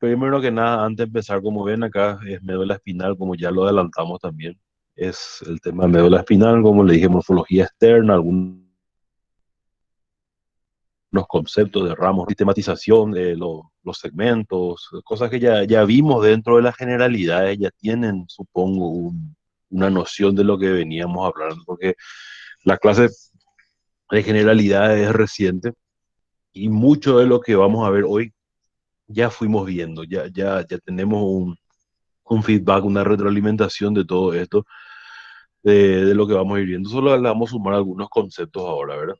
Primero que nada, antes de empezar, como ven acá, es médula espinal, como ya lo adelantamos también. Es el tema de médula espinal, como le dije, morfología externa, algunos conceptos de ramos, sistematización de los segmentos, cosas que ya vimos dentro de las generalidades, ya tienen, supongo, una noción de lo que veníamos hablando, porque la clase de generalidades es reciente y mucho de lo que vamos a ver hoy ya fuimos viendo, ya tenemos un feedback, una retroalimentación de todo esto, de lo que vamos a ir viendo. Solo le vamos a sumar algunos conceptos ahora, ¿verdad?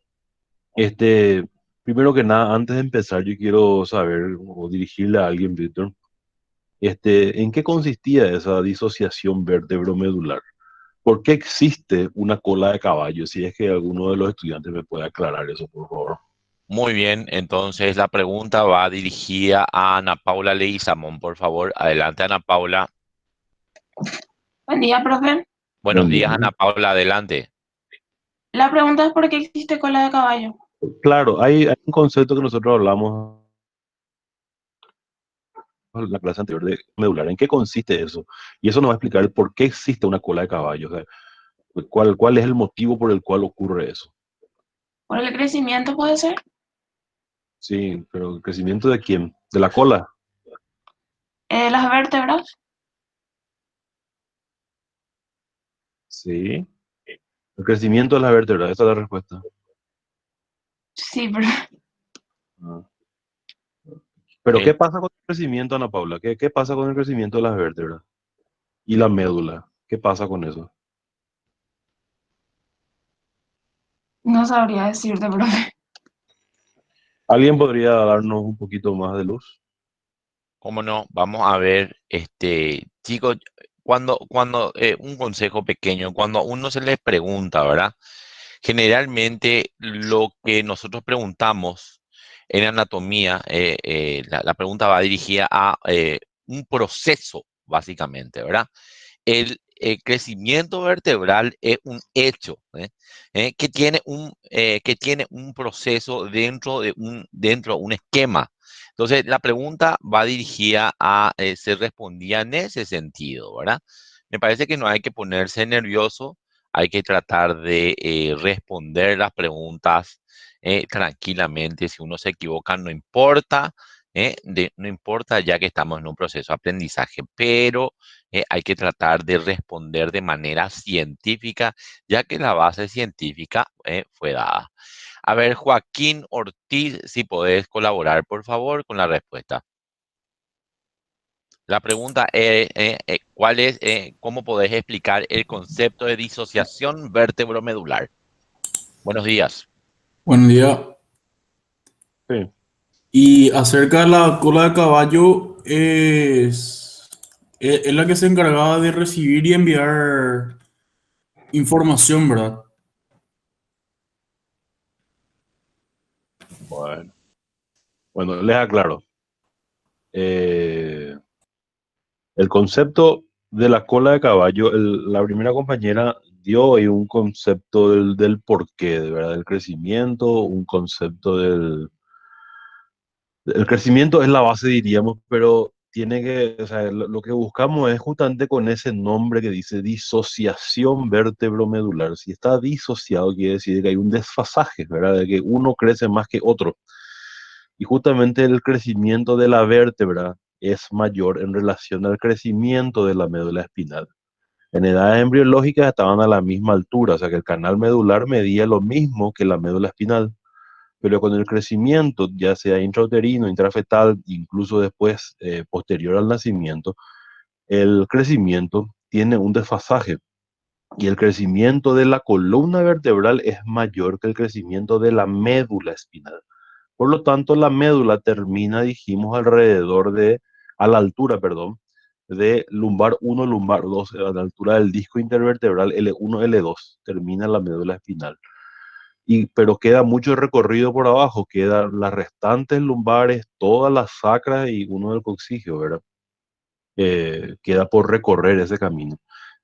Este, primero que nada, antes de empezar, yo quiero saber o dirigirle a alguien, Víctor, ¿en qué consistía esa disociación vértebro-medular? ¿Por qué existe una cola de caballo? Si es que alguno de los estudiantes me puede aclarar eso, por favor. Muy bien, entonces la pregunta va dirigida a Ana Paula Leguizamón, por favor. Adelante, Ana Paula. Buen día, profe. Buenos Buen día. días, Ana Paula, adelante. La pregunta es por qué existe cola de caballo. Claro, hay un concepto que nosotros hablamos en la clase anterior de medular. ¿En qué consiste eso? Y eso nos va a explicar el por qué existe una cola de caballo. O sea, cuál es el motivo por el cual ocurre eso. ¿Por el crecimiento puede ser? Sí, pero ¿el crecimiento de quién? ¿De la cola? Las vértebras. Sí. El crecimiento de las vértebras, esa es la respuesta. Sí, pero Ah. Pero ¿qué Eh, pasa con el crecimiento, Ana Paula? ¿Qué pasa con el crecimiento de las vértebras? Y la médula, ¿qué pasa con eso? no sabría decirte, profe. ¿Alguien podría darnos un poquito más de luz? ¿Cómo no? Vamos a ver, chicos, un consejo pequeño, cuando a uno se les pregunta, ¿verdad? Generalmente lo que nosotros preguntamos en anatomía, la pregunta va dirigida a un proceso, básicamente, ¿verdad? El crecimiento vertebral es un hecho, que tiene un proceso dentro de un esquema. Entonces, la pregunta va dirigida a ser respondida en ese sentido, ¿verdad? Me parece que no hay que ponerse nervioso, hay que tratar de responder las preguntas tranquilamente. Si uno se equivoca, no importa, no importa ya que estamos en un proceso de aprendizaje, pero hay que tratar de responder de manera científica, ya que la base científica fue dada. A ver, Joaquín Ortiz, si podés colaborar, por favor, con la respuesta. La pregunta es, ¿cuál es, cómo podés explicar el concepto de disociación vértebro-medular? Buenos días. Buen día. Sí. Y acerca de la cola de caballo, es la que se encargaba de recibir y enviar información, ¿verdad? Bueno, bueno, les aclaro. Eh, el concepto de la cola de caballo, la primera compañera dio ahí un concepto del porqué, de verdad, del crecimiento, un concepto el crecimiento es la base, diríamos, pero tiene que, o sea, lo que buscamos es justamente con ese nombre que dice disociación vértebro-medular. Si está disociado, quiere decir que hay un desfasaje, ¿verdad? De que uno crece más que otro. Y justamente el crecimiento de la vértebra es mayor en relación al crecimiento de la médula espinal. En edades embriológicas estaban a la misma altura, o sea que el canal medular medía lo mismo que la médula espinal, pero con el crecimiento, ya sea intrauterino, intrafetal, incluso después, posterior al nacimiento, el crecimiento tiene un desfasaje y el crecimiento de la columna vertebral es mayor que el crecimiento de la médula espinal. Por lo tanto, la médula termina, dijimos, a la altura, perdón, de lumbar uno, lumbar 2, a la altura del disco intervertebral L1, L2, termina la médula espinal. Pero queda mucho recorrido por abajo, quedan las restantes lumbares, todas las sacras y uno del coxigio, ¿verdad? Queda por recorrer ese camino.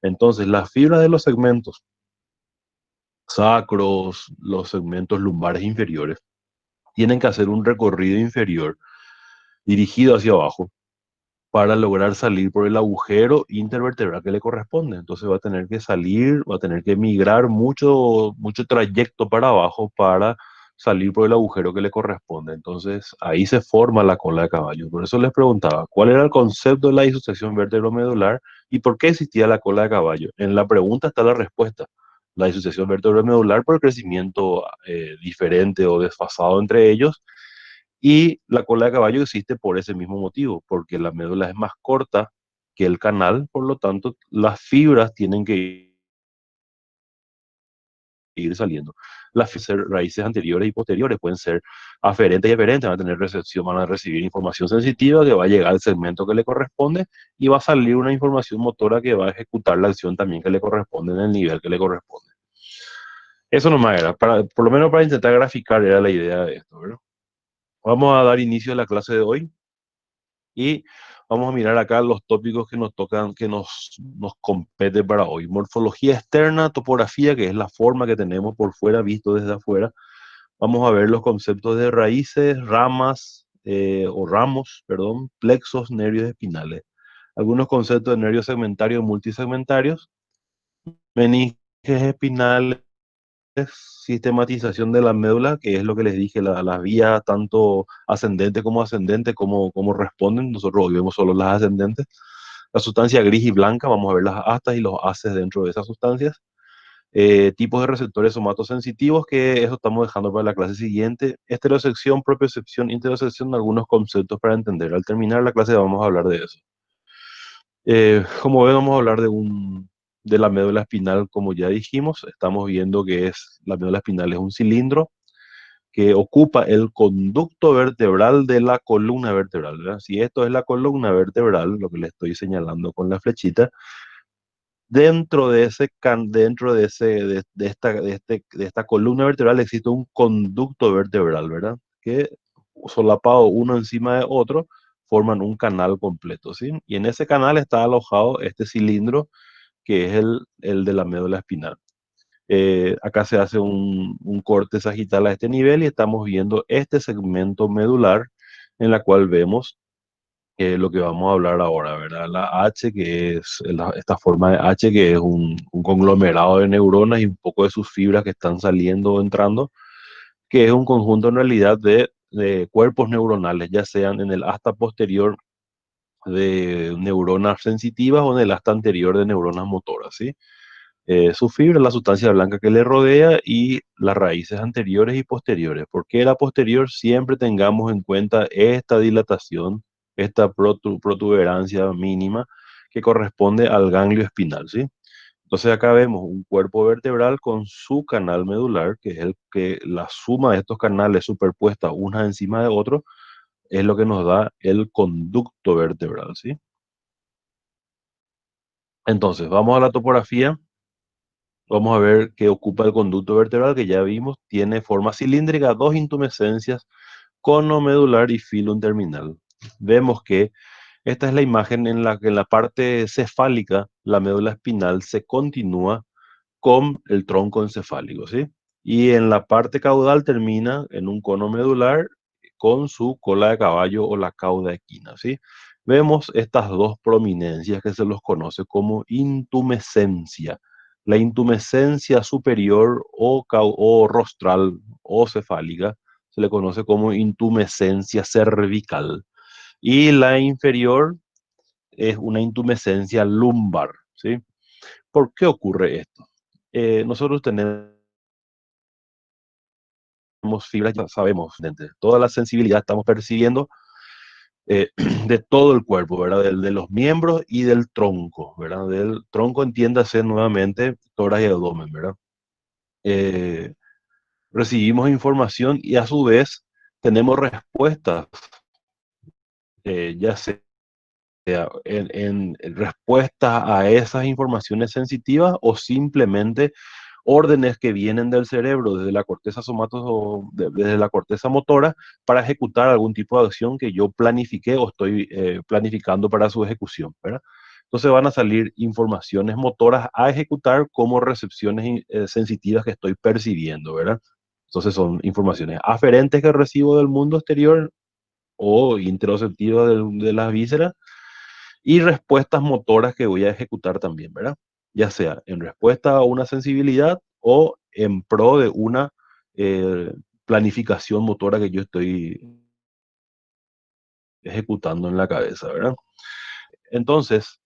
Entonces, las fibras de los segmentos sacros, los segmentos lumbares inferiores, tienen que hacer un recorrido inferior dirigido hacia abajo para lograr salir por el agujero intervertebral que le corresponde. Entonces va a tener que salir, va a tener que migrar mucho trayecto para abajo para salir por el agujero que le corresponde. Entonces ahí se forma la cola de caballo. Por eso les preguntaba, ¿cuál era el concepto de la disociación vértebro-medular y por qué existía la cola de caballo? En la pregunta está la respuesta. La disociación vértebro-medular por el crecimiento diferente o desfasado entre ellos, y la cola de caballo existe por ese mismo motivo, porque la médula es más corta que el canal, por lo tanto, las fibras tienen que ir saliendo. Las raíces anteriores y posteriores pueden ser aferentes y eferentes, van a tener recepción, van a recibir información sensitiva que va a llegar al segmento que le corresponde y va a salir una información motora que va a ejecutar la acción también que le corresponde en el nivel que le corresponde. Eso nomás era, por lo menos para intentar graficar era la idea de esto, ¿verdad? Vamos a dar inicio a la clase de hoy. Y vamos a mirar acá los tópicos que nos tocan, que nos compete para hoy. Morfología externa, topografía, que es la forma que tenemos por fuera, visto desde afuera. Vamos a ver los conceptos de raíces, ramas, o ramos, perdón, plexos, nervios espinales. Algunos conceptos de nervios segmentarios, multisegmentarios, meninges espinales, sistematización de la médula, que es lo que les dije, las vías tanto ascendente como ascendente, como responden. Nosotros hoy vemos solo las ascendentes. La sustancia gris y blanca, vamos a ver las astas y los haces dentro de esas sustancias. Tipos de receptores somatosensitivos, que eso estamos dejando para la clase siguiente. Estereosección, propiocepción, interocepción, algunos conceptos para entender. Al terminar la clase vamos a hablar de eso. Como ven, vamos a hablar de la médula espinal, como ya dijimos. Estamos viendo que la médula espinal es un cilindro que ocupa el conducto vertebral de la columna vertebral, ¿verdad? Si esto es la columna vertebral, lo que le estoy señalando con la flechita, dentro de esta columna vertebral existe un conducto vertebral, ¿verdad? Que solapado uno encima de otro forman un canal completo, ¿sí? Y en ese canal está alojado este cilindro que es el de la médula espinal. Acá se hace un corte sagital a este nivel y estamos viendo este segmento medular en la cual vemos lo que vamos a hablar ahora, ¿verdad? La H, que es esta forma de H, que es un conglomerado de neuronas y un poco de sus fibras que están saliendo o entrando, que es un conjunto en realidad de cuerpos neuronales, ya sean en el asta posterior de neuronas sensitivas o en el asta anterior de neuronas motoras, ¿sí? Su fibra, la sustancia blanca que le rodea y las raíces anteriores y posteriores. ¿Por qué la posterior? Siempre tengamos en cuenta esta dilatación, esta protuberancia mínima que corresponde al ganglio espinal, ¿sí? Entonces acá vemos un cuerpo vertebral con su canal medular, que es el que la suma de estos canales superpuestas unas encima de otros es lo que nos da el conducto vertebral, ¿sí? Entonces, vamos a la topografía. Vamos a ver qué ocupa el conducto vertebral, que ya vimos, tiene forma cilíndrica, dos intumescencias, cono medular y filum terminal. Vemos que esta es la imagen en la que en la parte cefálica la médula espinal se continúa con el tronco encefálico, ¿sí? Y en la parte caudal termina en un cono medular con su cola de caballo o la cauda equina, ¿sí? Vemos estas dos prominencias que se los conoce como intumescencia. La intumescencia superior o rostral o cefálica se le conoce como intumescencia cervical. Y la inferior es una intumescencia lumbar, ¿sí? ¿Por qué ocurre esto? Nosotros tenemos fibras, ya sabemos, de toda la sensibilidad estamos percibiendo de todo el cuerpo, ¿verdad? De los miembros y del tronco, ¿verdad? Del tronco, entiéndase nuevamente tórax y abdomen, ¿verdad? Eh, Recibimos información y a su vez tenemos respuestas, ya sea en respuesta a esas informaciones sensitivas o simplemente órdenes que vienen del cerebro desde la corteza desde la corteza motora para ejecutar algún tipo de acción que yo planifiqué o estoy planificando para su ejecución, ¿verdad? Entonces van a salir informaciones motoras a ejecutar como recepciones sensitivas que estoy percibiendo, ¿verdad? Entonces son informaciones aferentes que recibo del mundo exterior o interoceptivas de las vísceras y respuestas motoras que voy a ejecutar también, ¿verdad? Ya sea en respuesta a una sensibilidad o en pro de una planificación motora que yo estoy ejecutando en la cabeza, ¿verdad? Entonces,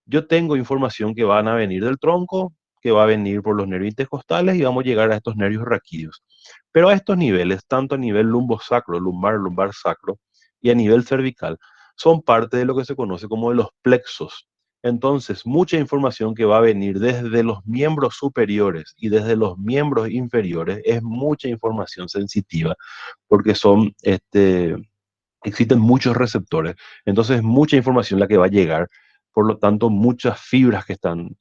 yo tengo información que van a venir del tronco, que va a venir por los nervios intercostales y vamos a llegar a estos nervios raquídeos. Pero a estos niveles, tanto a nivel lumbosacro, lumbar, lumbar sacro y a nivel cervical, son parte de lo que se conoce como de los plexos. Entonces, mucha información que va a venir desde los miembros superiores y desde los miembros inferiores es mucha información sensitiva porque existen muchos receptores, entonces mucha información la que va a llegar, por lo tanto muchas fibras que están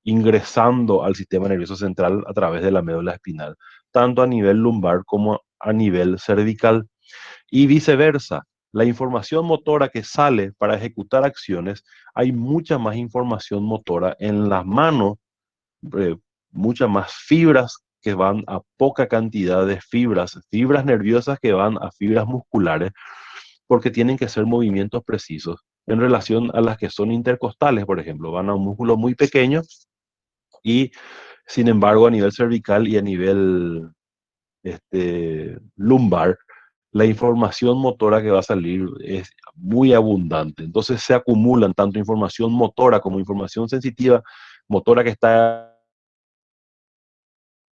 ingresando al sistema nervioso central a través de la médula espinal, tanto a nivel lumbar como a nivel cervical y viceversa. La información motora que sale para ejecutar acciones, hay mucha más información motora en las manos, eh, muchas más fibras que van a poca cantidad de fibras, fibras nerviosas que van a fibras musculares, porque tienen que ser movimientos precisos en relación a las que son intercostales, por ejemplo, van a un músculo muy pequeño y sin embargo a nivel cervical y a nivel lumbar, la información motora que va a salir es muy abundante. Entonces se acumulan tanto información motora como información sensitiva, motora que está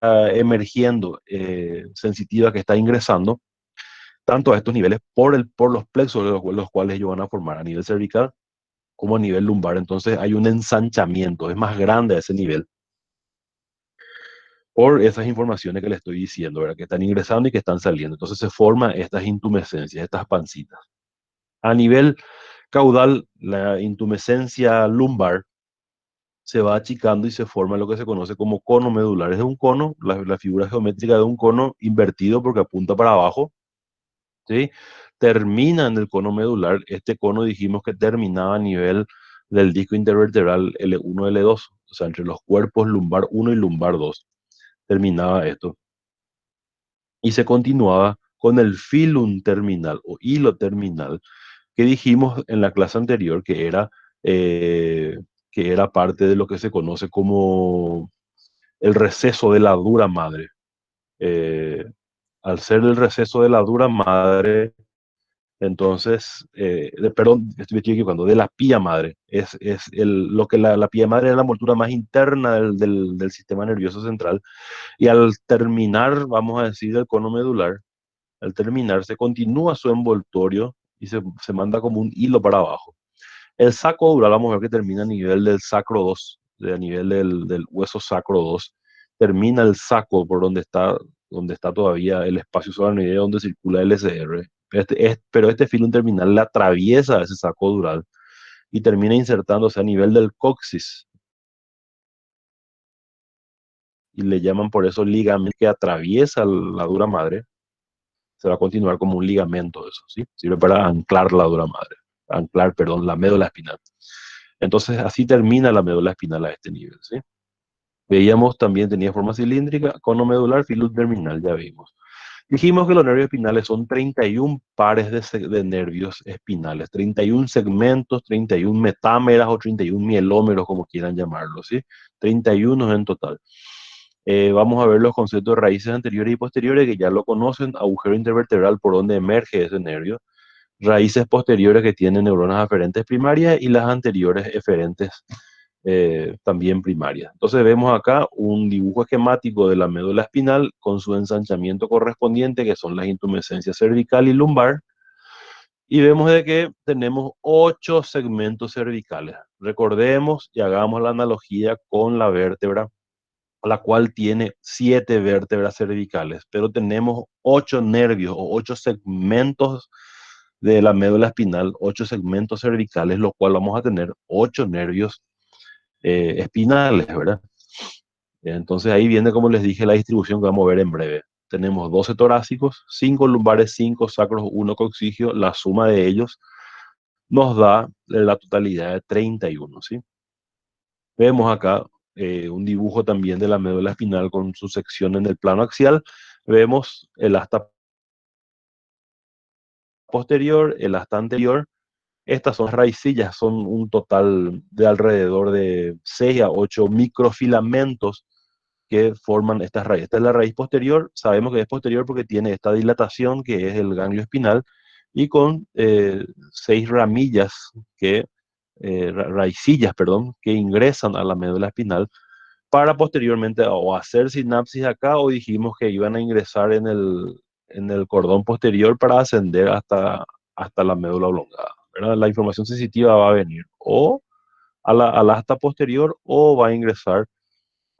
emergiendo, sensitiva que está ingresando, tanto a estos niveles por los plexos de los cuales ellos van a formar a nivel cervical como a nivel lumbar. Entonces hay un ensanchamiento, es más grande a ese nivel por esas informaciones que le estoy diciendo, ¿verdad? Que están ingresando y que están saliendo. Entonces se forman estas intumescencias, estas pancitas. A nivel caudal, la intumescencia lumbar se va achicando y se forma lo que se conoce como cono medular. Es un cono, la figura geométrica de un cono invertido porque apunta para abajo, ¿sí? Termina en el cono medular. Este cono dijimos que terminaba a nivel del disco intervertebral L1, L2, o sea, entre los cuerpos lumbar 1 y lumbar 2. Terminaba esto. Y se continuaba con el filum terminal o hilo terminal, que dijimos en la clase anterior eh, que era parte de lo que se conoce como el receso de la dura madre. Eh, Al ser el receso de la dura madre, entonces, perdón, estoy equivocando, de la pía madre. Lo que la pía madre es la envoltura más interna del sistema nervioso central. Y al terminar, vamos a decir, el cono medular, al terminar se continúa su envoltorio y se manda como un hilo para abajo. El saco dural, vamos a ver que termina a nivel del sacro 2, a nivel del hueso sacro 2. Termina el saco por donde está todavía el espacio subaracnoideo donde circula el SR. Pero este filum terminal le atraviesa ese saco dural y termina insertándose a nivel del coxis. Y le llaman por eso ligamento que atraviesa la dura madre. Se va a continuar como un ligamento eso, ¿sí? Sirve para anclar la dura madre. Anclar, perdón, la médula espinal. Entonces, así termina la médula espinal a este nivel, ¿sí? Veíamos también, tenía forma cilíndrica, cono medular, filum terminal, ya vimos. Dijimos que los nervios espinales son 31 pares de nervios espinales, 31 segmentos, 31 metámeras o 31 mielómeros, como quieran llamarlo, ¿sí? 31 en total. Vamos a ver los conceptos de raíces anteriores y posteriores, que ya lo conocen, agujero intervertebral por donde emerge ese nervio, raíces posteriores que tienen neuronas aferentes primarias y las anteriores eferentes también primarias. Entonces vemos acá un dibujo esquemático de la médula espinal con su ensanchamiento correspondiente, que son las intumescencias cervical y lumbar, y vemos de que tenemos 8 segmentos cervicales. Recordemos y hagamos la analogía con la vértebra, la cual tiene 7 vértebras cervicales, pero tenemos 8 nervios o 8 segmentos de la médula espinal, 8 segmentos cervicales, lo cual vamos a tener 8 nervios espinales, ¿verdad? Entonces ahí viene, como les dije, la distribución que vamos a ver en breve. Tenemos 12 torácicos, 5 lumbares, 5 sacros, 1 coxigio. La suma de ellos nos da la totalidad de 31, ¿sí? Vemos acá un dibujo también de la médula espinal con su sección en el plano axial. Vemos el asta posterior, el asta anterior, Estas son raicillas, son un total de alrededor de 6 a 8 microfilamentos que forman estas raíces. Esta es la raíz posterior, sabemos que es posterior porque tiene esta dilatación que es el ganglio espinal y con 6 ramillas que, raicillas, perdón, que ingresan a la médula espinal para posteriormente o hacer sinapsis acá o dijimos que iban a ingresar en el cordón posterior para ascender hasta la médula oblongada, ¿verdad? La información sensitiva va a venir o al asta posterior o va a ingresar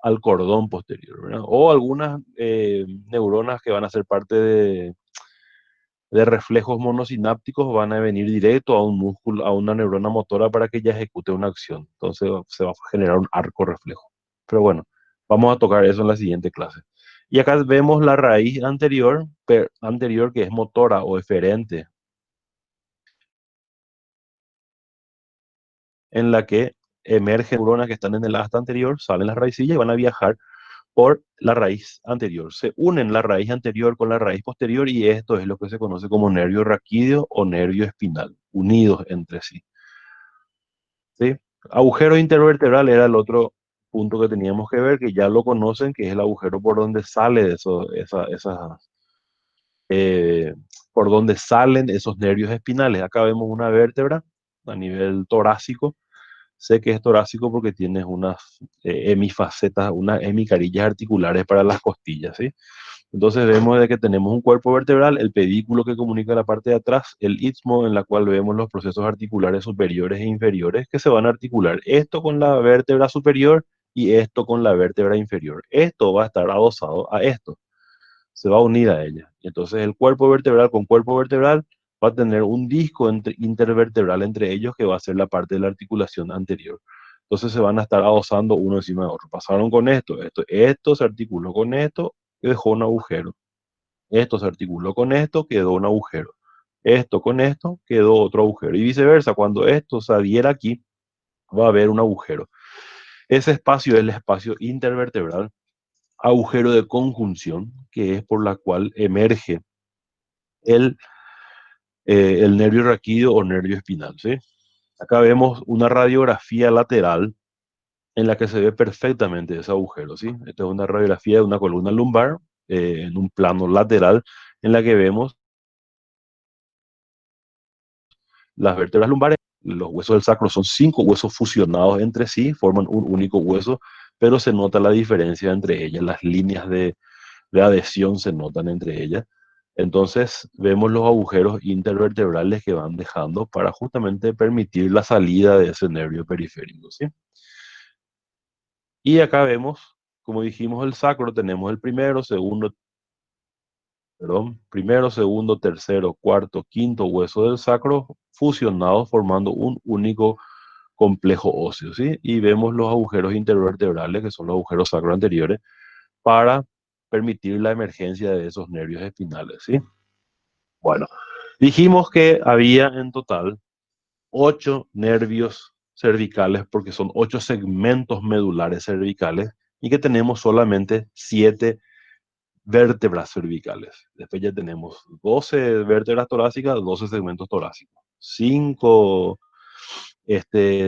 al cordón posterior, ¿verdad? O algunas neuronas que van a ser parte de reflejos monosinápticos van a venir directo a un músculo, a una neurona motora para que ya ejecute una acción. Entonces se va a generar un arco reflejo. Pero bueno, vamos a tocar eso en la siguiente clase. Y acá vemos la raíz anterior, anterior que es motora o eferente, en la que emergen neuronas que están en el asta anterior, salen las raicillas y van a viajar por la raíz anterior. Se unen la raíz anterior con la raíz posterior y esto es lo que se conoce como nervio raquídeo o nervio espinal, unidos entre sí. ¿Sí? Agujero intervertebral era el otro punto que teníamos que ver, que ya lo conocen, que es el agujero por donde sale eso, eh, por donde salen esos nervios espinales. Acá vemos una vértebra a nivel torácico. Sé que es torácico porque tienes unas hemifacetas, unas hemicarillas articulares para las costillas, ¿sí? Entonces vemos de que tenemos un cuerpo vertebral, el pedículo que comunica la parte de atrás, el istmo en la cual vemos los procesos articulares superiores e inferiores que se van a articular. Esto con la vértebra superior y esto con la vértebra inferior. Esto va a estar adosado a esto, se va a unir a ella. Y entonces el cuerpo vertebral con cuerpo vertebral va a tener un disco intervertebral entre ellos que va a ser la parte de la articulación anterior. Entonces se van a estar adosando uno encima de otro. Pasaron con esto se articuló con esto y dejó un agujero. Esto se articuló con esto, quedó un agujero. Esto con esto quedó otro agujero. Y viceversa, cuando esto se adhiera aquí, va a haber un agujero. Ese espacio es el espacio intervertebral, agujero de conjunción, que es por la cual emerge el, el nervio raquídeo o nervio espinal, ¿sí? Acá vemos una radiografía lateral en la que se ve perfectamente ese agujero, ¿sí? Esta es una radiografía de una columna lumbar en un plano lateral en la que vemos las vértebras lumbares. Los huesos del sacro son 5 huesos fusionados entre sí, forman un único hueso, pero se nota la diferencia entre ellas, las líneas de adhesión se notan entre ellas. Entonces vemos los agujeros intervertebrales que van dejando para justamente permitir la salida de ese nervio periférico, ¿sí? Y acá vemos, como dijimos, el sacro, tenemos el primero, segundo, perdón, primero, segundo, tercero, cuarto, quinto hueso del sacro fusionados formando un único complejo óseo, ¿sí? Y vemos los agujeros intervertebrales, que son los agujeros sacro anteriores, para permitir la emergencia de esos nervios espinales, ¿sí? Bueno, dijimos que había en total 8 nervios cervicales, porque son 8 segmentos medulares cervicales, y que tenemos solamente 7 vértebras cervicales. Después ya tenemos 12 vértebras torácicas, 12 segmentos torácicos, 5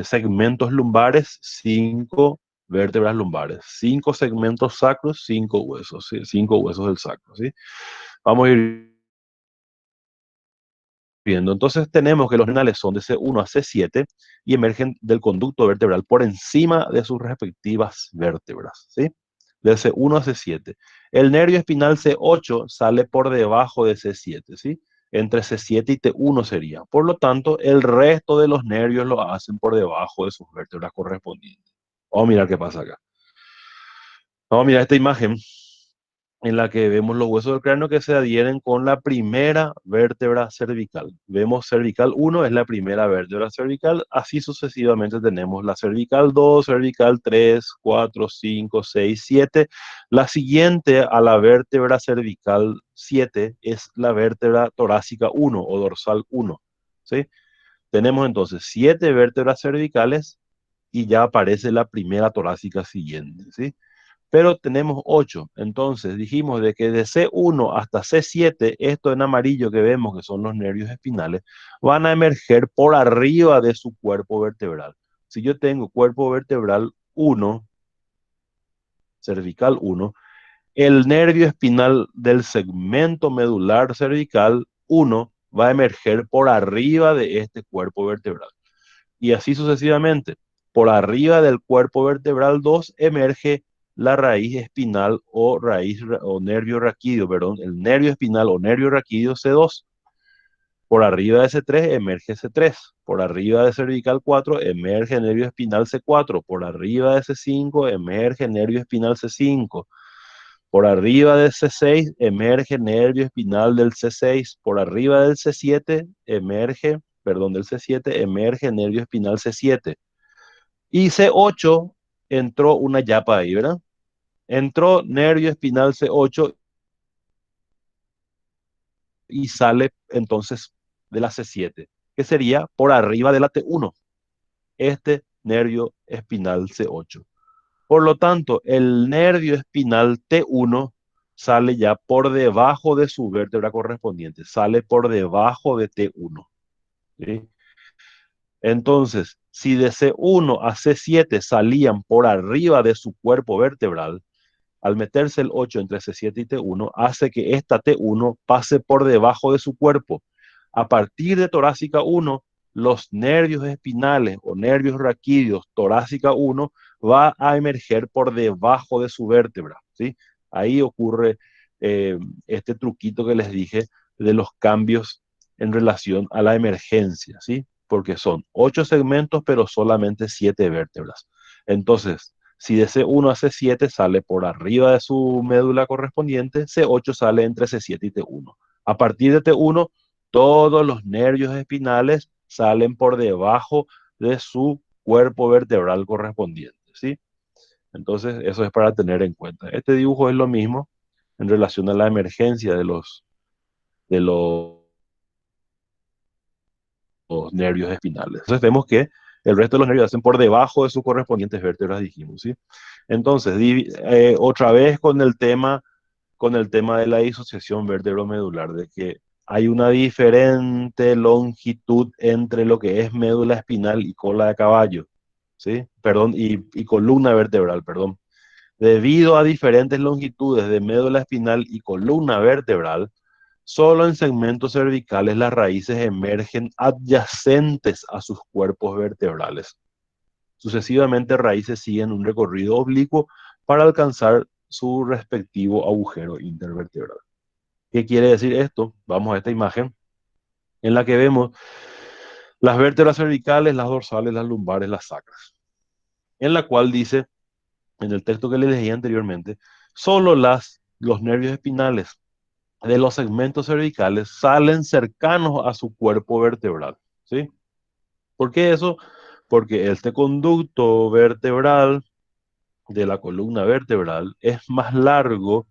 segmentos lumbares, 5 vértebras lumbares, 5 segmentos sacros, 5 huesos, ¿sí? 5 huesos del sacro, ¿sí? Vamos a ir viendo. Entonces tenemos que los renales son de C1 a C7 y emergen del conducto vertebral por encima de sus respectivas vértebras, ¿sí? De C1 a C7. El nervio espinal C8 sale por debajo de C7, ¿sí? Entre C7 y T1 sería. Por lo tanto, el resto de los nervios lo hacen por debajo de sus vértebras correspondientes. Vamos a mirar qué pasa acá. Vamos a mirar esta imagen en la que vemos los huesos del cráneo que se adhieren con la primera vértebra cervical. Vemos cervical 1 es la primera vértebra cervical, así sucesivamente tenemos la cervical 2, cervical 3, 4, 5, 6, 7. La siguiente a la vértebra cervical 7 es la vértebra torácica 1 o dorsal 1, ¿sí? Tenemos entonces 7 vértebras cervicales y ya aparece la primera torácica siguiente, ¿sí? pero tenemos 8. Entonces dijimos de que de C1 hasta C7, esto en amarillo que vemos que son los nervios espinales, van a emerger por arriba de su cuerpo vertebral. Si yo tengo cuerpo vertebral 1, cervical 1, el nervio espinal del segmento medular cervical 1 va a emerger por arriba de este cuerpo vertebral. Y así sucesivamente. Por arriba del cuerpo vertebral 2 emerge la raíz espinal o o nervio raquídeo, perdón, el nervio espinal o nervio raquídeo C2. Por arriba de C3 emerge C3. Por arriba de cervical 4 emerge nervio espinal C4. Por arriba de C5 emerge nervio espinal C5. Por arriba del C6 emerge nervio espinal del C6. Por arriba del C7 emerge, perdón, del C7 emerge nervio espinal C7. Y C8 entró una yapa ahí, ¿verdad? Entró nervio espinal C8 y sale entonces de la C7, que sería por arriba de la T1, este nervio espinal C8. Por lo tanto, el nervio espinal T1 sale ya por debajo de su vértebra correspondiente, sale por debajo de T1. ¿Sí? Entonces, si de C1 a C7 salían por arriba de su cuerpo vertebral, al meterse el 8 entre C7 y T1, hace que esta T1 pase por debajo de su cuerpo. A partir de torácica 1, los nervios espinales o nervios raquídeos torácica 1 va a emerger por debajo de su vértebra, ¿sí? Ahí ocurre este truquito que les dije de los cambios en relación a la emergencia, ¿sí? Porque son 8 segmentos, pero solamente 7 vértebras. Entonces, si de C1 a C7 sale por arriba de su médula correspondiente, C8 sale entre C7 y T1. A partir de T1, todos los nervios espinales salen por debajo de su cuerpo vertebral correspondiente, ¿sí? Entonces, eso es para tener en cuenta. Este dibujo es lo mismo en relación a la emergencia de los nervios espinales. Entonces, vemos que el resto de los nervios hacen por debajo de sus correspondientes vértebras, dijimos, ¿sí? Entonces, otra vez con el tema de la disociación vértebro-medular, de que hay una diferente longitud entre lo que es médula espinal y cola de caballo, ¿sí? Perdón, y columna vertebral, perdón. Debido a diferentes longitudes de médula espinal y columna vertebral, solo en segmentos cervicales las raíces emergen adyacentes a sus cuerpos vertebrales. Sucesivamente, raíces siguen un recorrido oblicuo para alcanzar su respectivo agujero intervertebral. ¿Qué quiere decir esto? Vamos a esta imagen en la que vemos las vértebras cervicales, las dorsales, las lumbares, las sacras, en la cual dice, en el texto que les leí anteriormente, solo los nervios espinales de los segmentos cervicales salen cercanos a su cuerpo vertebral, ¿sí? ¿Por qué eso? Porque este conducto vertebral de la columna vertebral es más largo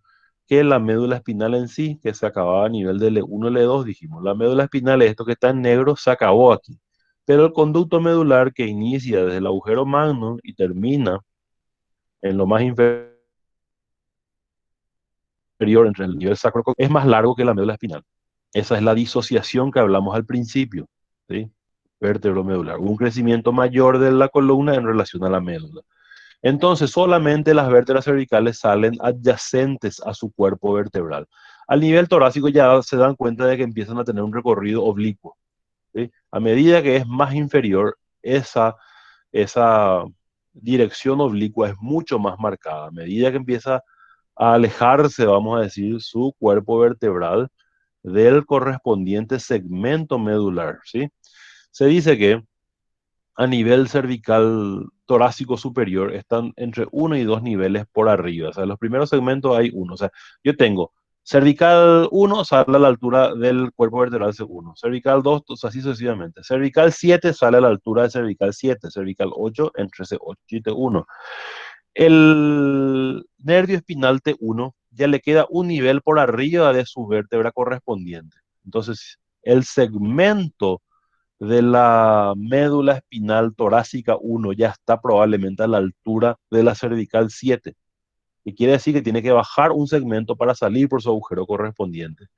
que la médula espinal en sí, que se acababa a nivel de L1, L2, dijimos. La médula espinal, esto que está en negro, se acabó aquí. Pero el conducto medular que inicia desde el agujero magno y termina en lo más inferior, entre el nivel sacro, es más largo que la médula espinal. Esa es la disociación que hablamos al principio, ¿sí? Vértebro-medular. Un crecimiento mayor de la columna en relación a la médula. Entonces, solamente las vértebras cervicales salen adyacentes a su cuerpo vertebral. Al nivel torácico ya se dan cuenta de que empiezan a tener un recorrido oblicuo, ¿sí? A medida que es más inferior, esa dirección oblicua es mucho más marcada. A medida que empieza a alejarse, vamos a decir, su cuerpo vertebral del correspondiente segmento medular, ¿sí? Se dice que a nivel cervical torácico superior están entre 1 y 2 niveles por arriba. O sea, en los primeros segmentos hay uno. O sea, yo tengo cervical 1 sale a la altura del cuerpo vertebral C1, cervical 2, así sucesivamente. Cervical 7 sale a la altura de cervical 7, cervical 8 entre C8 y T1. El nervio espinal T1 ya le queda un nivel por arriba de su vértebra correspondiente. Entonces, el segmento de la médula espinal torácica 1 ya está probablemente a la altura de la cervical 7. Y quiere decir que tiene que bajar un segmento para salir por su agujero correspondiente.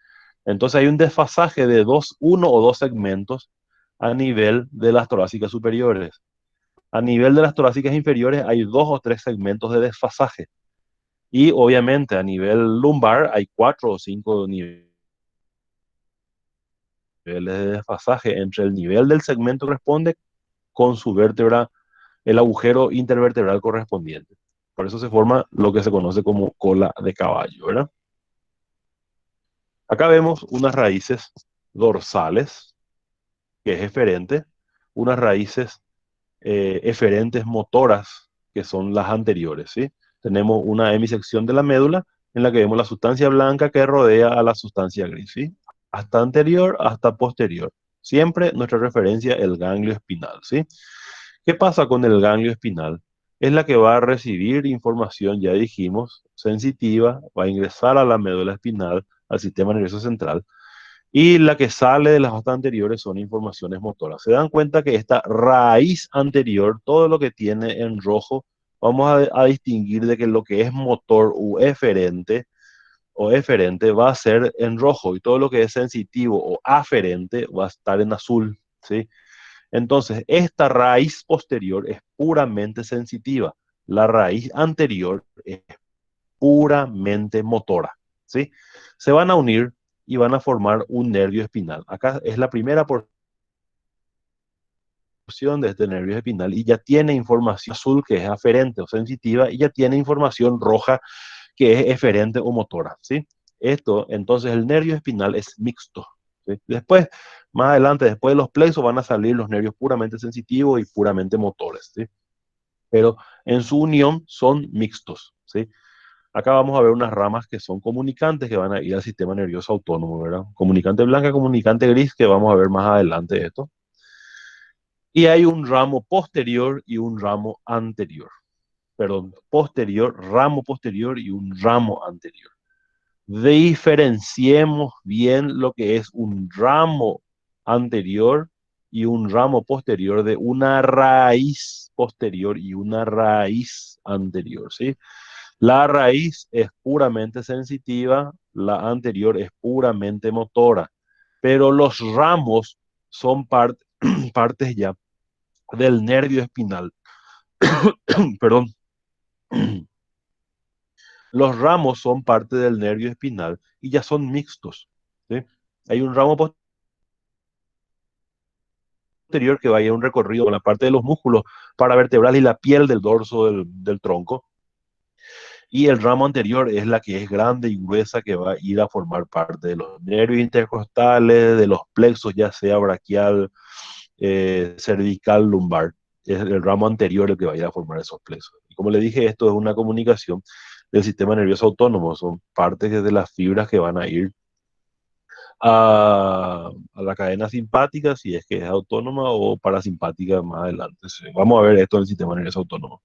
Entonces hay un desfasaje de uno o dos segmentos a nivel de las torácicas superiores. A nivel de las torácicas inferiores hay dos o tres segmentos de desfasaje. Y obviamente a nivel lumbar hay cuatro o cinco niveles de desfasaje entre el nivel del segmento que corresponde con su vértebra, el agujero intervertebral correspondiente. Por eso se forma lo que se conoce como cola de caballo, ¿verdad? Acá vemos unas raíces dorsales, que es eferente, unas raíces eferentes motoras, que son las anteriores, ¿sí? Tenemos una hemisección de la médula en la que vemos la sustancia blanca que rodea a la sustancia gris, ¿sí? Hasta anterior, hasta posterior. Siempre nuestra referencia el ganglio espinal, ¿sí? ¿Qué pasa con el ganglio espinal? Es la que va a recibir información, ya dijimos, sensitiva, va a ingresar a la médula espinal, al sistema nervioso central, y la que sale de las hojas anteriores son informaciones motoras. Se dan cuenta que esta raíz anterior, todo lo que tiene en rojo, vamos a distinguir de que lo que es motor o eferente va a ser en rojo y todo lo que es sensitivo o aferente va a estar en azul, ¿sí? Entonces, esta raíz posterior es puramente sensitiva. La raíz anterior es puramente motora, ¿sí? Se van a unir y van a formar un nervio espinal. Acá es la primera porción de este nervio espinal y ya tiene información azul que es aferente o sensitiva y ya tiene información roja que es eferente o motora, ¿sí? Esto, entonces el nervio espinal es mixto, ¿sí? Después, más adelante, después de los plexos van a salir los nervios puramente sensitivos y puramente motores, ¿sí? Pero en su unión son mixtos, ¿sí? Acá vamos a ver unas ramas que son comunicantes que van a ir al sistema nervioso autónomo, ¿verdad? Comunicante blanca, comunicante gris, que vamos a ver más adelante esto. Y hay un ramo posterior y un ramo anterior. Perdón, posterior, ramo posterior y un ramo anterior. Diferenciemos bien lo que es un ramo anterior y un ramo posterior de una raíz posterior y una raíz anterior, ¿sí? La raíz es puramente sensitiva, la anterior es puramente motora, pero los ramos son partes ya del nervio espinal. Perdón. Los ramos son parte del nervio espinal y ya son mixtos, ¿sí? Hay un ramo posterior que va a ir a un recorrido con la parte de los músculos paravertebrales y la piel del dorso del tronco. Y el ramo anterior es la que es grande y gruesa que va a ir a formar parte de los nervios intercostales, de los plexos, ya sea braquial, cervical, lumbar. Es el ramo anterior el que va a ir a formar esos plexos. Y como le dije, esto es una comunicación del sistema nervioso autónomo. Son partes de las fibras que van a ir a la cadena simpática, si es que es autónoma, o parasimpática más adelante. Sí, vamos a ver esto en el sistema nervioso autónomo.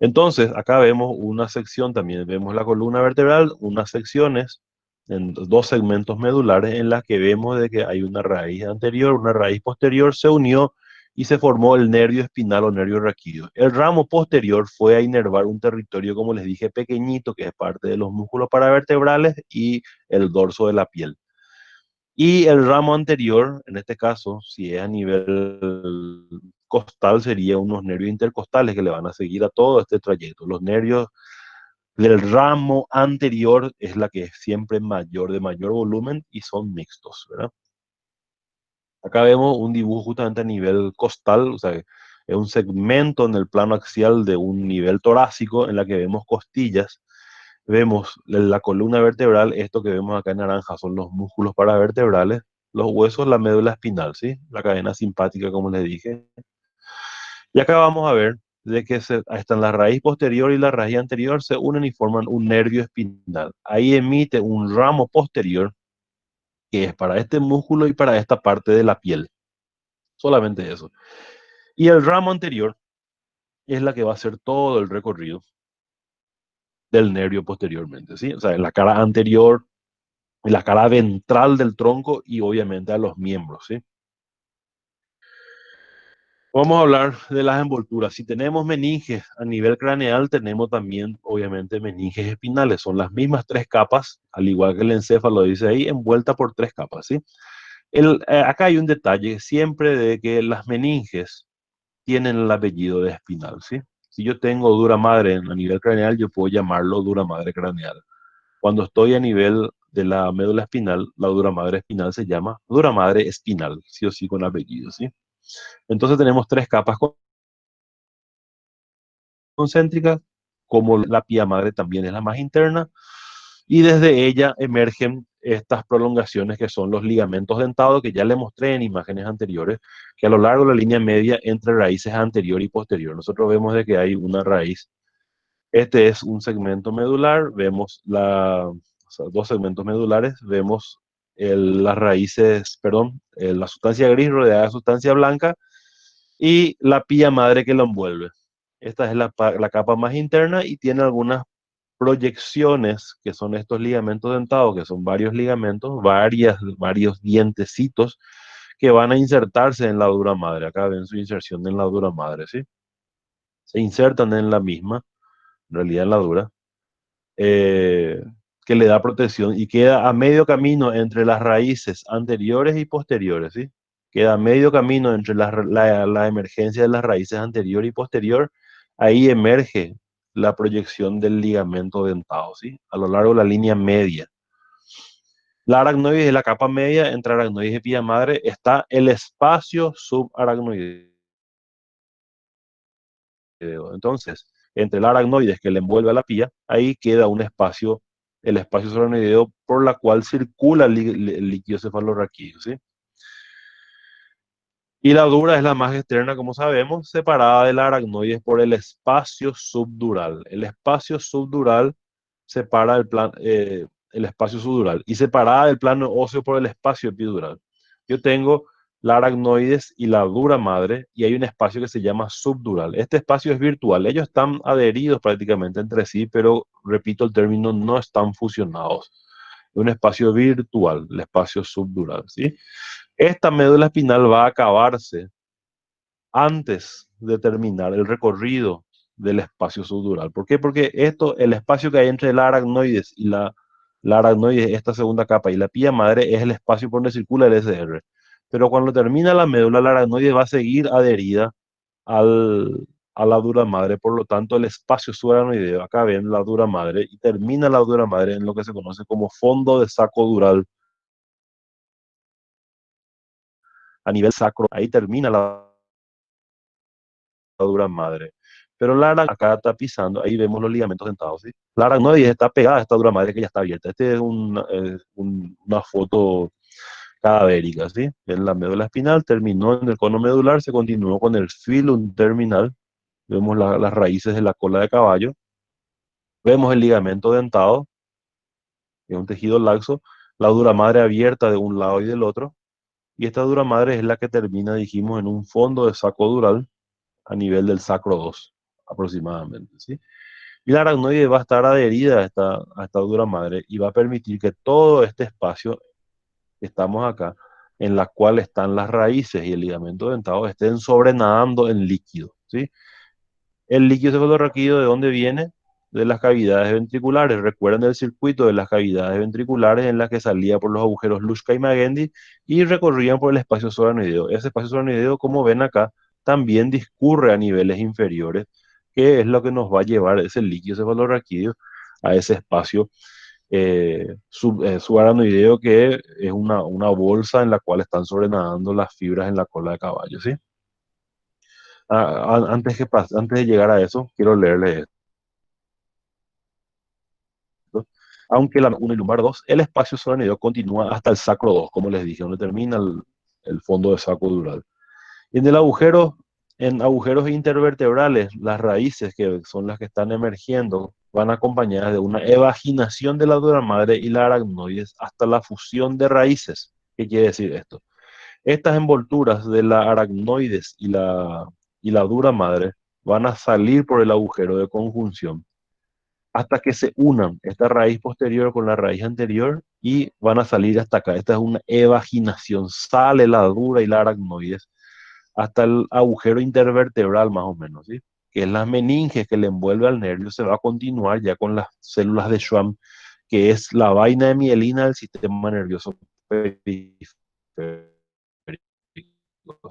Entonces, acá vemos una sección, también vemos la columna vertebral, unas secciones en dos segmentos medulares en las que vemos de que hay una raíz anterior, una raíz posterior, se unió y se formó el nervio espinal o nervio raquídeo. El ramo posterior fue a inervar un territorio, como les dije, pequeñito, que es parte de los músculos paravertebrales y el dorso de la piel. Y el ramo anterior, en este caso, si es a nivel costal, sería unos nervios intercostales que le van a seguir a todo este trayecto. Los nervios del ramo anterior es la que es siempre mayor, de mayor volumen y son mixtos, ¿verdad? Acá vemos un dibujo justamente a nivel costal, o sea, es un segmento en el plano axial de un nivel torácico en la que vemos costillas. Vemos la columna vertebral, esto que vemos acá en naranja son los músculos paravertebrales, los huesos, la médula espinal, ¿sí? La cadena simpática, como les dije. Y acá vamos a ver de que están la raíz posterior y la raíz anterior se unen y forman un nervio espinal. Ahí emite un ramo posterior que es para este músculo y para esta parte de la piel. Solamente eso. Y el ramo anterior es la que va a hacer todo el recorrido del nervio posteriormente, ¿sí? O sea, en la cara anterior, en la cara ventral del tronco y obviamente a los miembros, ¿sí? Vamos a hablar de las envolturas. Si tenemos meninges a nivel craneal, tenemos también, obviamente, meninges espinales. Son las mismas tres capas, al igual que el encéfalo dice ahí, envuelta por tres capas, ¿sí? Acá hay un detalle siempre de que las meninges tienen el apellido de espinal, ¿sí? Si yo tengo dura madre a nivel craneal, yo puedo llamarlo dura madre craneal. Cuando estoy a nivel de la médula espinal, la dura madre espinal se llama dura madre espinal, sí o sí con apellido, ¿sí? Entonces tenemos tres capas concéntricas, como la pía madre también es la más interna, y desde ella emergen estas prolongaciones que son los ligamentos dentados, que ya le mostré en imágenes anteriores, que a lo largo de la línea media entre raíces anterior y posterior. Nosotros vemos de que hay una raíz. Este es un segmento medular, vemos o sea, dos segmentos medulares, vemos las raíces, perdón, la sustancia gris rodeada de sustancia blanca y la pía madre que lo envuelve. Esta es la capa más interna y tiene algunas proyecciones, que son estos ligamentos dentados, que son varios ligamentos, varios dientecitos que van a insertarse en la dura madre. Acá ven su inserción en la dura madre, ¿sí? Se insertan en la misma, en realidad en la dura, eh, que le da protección y queda a medio camino entre las raíces anteriores y posteriores, ¿sí? Queda a medio camino entre la emergencia de las raíces anterior y posterior. Ahí emerge la proyección del ligamento dentado, ¿sí? A lo largo de la línea media. La aracnoides es la capa media entre aracnoides y pía madre. Está el espacio subaracnoideo. Entonces, entre el aracnoides que le envuelve a la pía, ahí queda un espacio, el espacio subaracnoideo por la cual circula el líquido cefalorraquídeo, ¿sí? Y la dura es la más externa, como sabemos, separada de la aracnoides por el espacio subdural. El espacio subdural separa el espacio subdural y separada del plano óseo por el espacio epidural. Yo tengo la aracnoides y la dura madre y hay un espacio que se llama subdural. Este espacio es virtual. Ellos están adheridos prácticamente entre sí, pero repito el término, no están fusionados. Es un espacio virtual, el espacio subdural, ¿sí? Esta médula espinal va a acabarse antes de terminar el recorrido del espacio subdural. ¿Por qué? Porque el espacio que hay entre la aracnoides y la aracnoides, esta segunda capa, y la pía madre es el espacio por donde circula el SR. Pero cuando termina la médula, la aracnoide va a seguir adherida a la dura madre. Por lo tanto, el espacio subaracnoideo, acá ven la dura madre, y termina la dura madre en lo que se conoce como fondo de saco dural a nivel sacro. Ahí termina la dura madre. Pero la aracnoide acá está pisando, ahí vemos los ligamentos dentados, ¿sí? La aracnoide está pegada a esta dura madre que ya está abierta. Este es una foto cadavérica, ¿sí? En la médula espinal terminó en el cono medular, se continuó con el filum terminal. Vemos las raíces de la cola de caballo. Vemos el ligamento dentado, que es un tejido laxo, la dura madre abierta de un lado y del otro. Y esta dura madre es la que termina, dijimos, en un fondo de saco dural a nivel del sacro 2, aproximadamente, ¿sí? Y la aracnoide va a estar adherida a esta dura madre y va a permitir que todo este espacio que estamos acá, en la cual están las raíces y el ligamento dentado, estén sobrenadando en líquido, ¿sí? El líquido cefalorraquídeo, ¿de dónde viene? De las cavidades ventriculares. Recuerden el circuito de las cavidades ventriculares en las que salía por los agujeros Luschka y Magendie y recorrían por el espacio subaracnoideo. Ese espacio subaracnoideo, como ven acá, también discurre a niveles inferiores, que es lo que nos va a llevar ese líquido cefalorraquídeo a ese espacio subaracnoideo, que es una bolsa en la cual están sobrenadando las fibras en la cola de caballo, ¿sí? Antes de llegar a eso, quiero leerle esto. Aunque la 1 y lumbar 2, el espacio subaracnoideo continúa hasta el sacro 2, como les dije, donde termina el fondo de saco dural. Y en agujeros intervertebrales, las raíces, que son las que están emergiendo, van acompañadas de una evaginación de la dura madre y la aracnoides hasta la fusión de raíces. ¿Qué quiere decir esto? Estas envolturas de la aracnoides y la dura madre van a salir por el agujero de conjunción hasta que se unan esta raíz posterior con la raíz anterior y van a salir hasta acá. Esta es una evaginación. Sale la dura y la aracnoides hasta el agujero intervertebral más o menos, ¿sí? Que es las meninges que le envuelve al nervio, se va a continuar ya con las células de Schwann, que es la vaina de mielina del sistema nervioso periférico,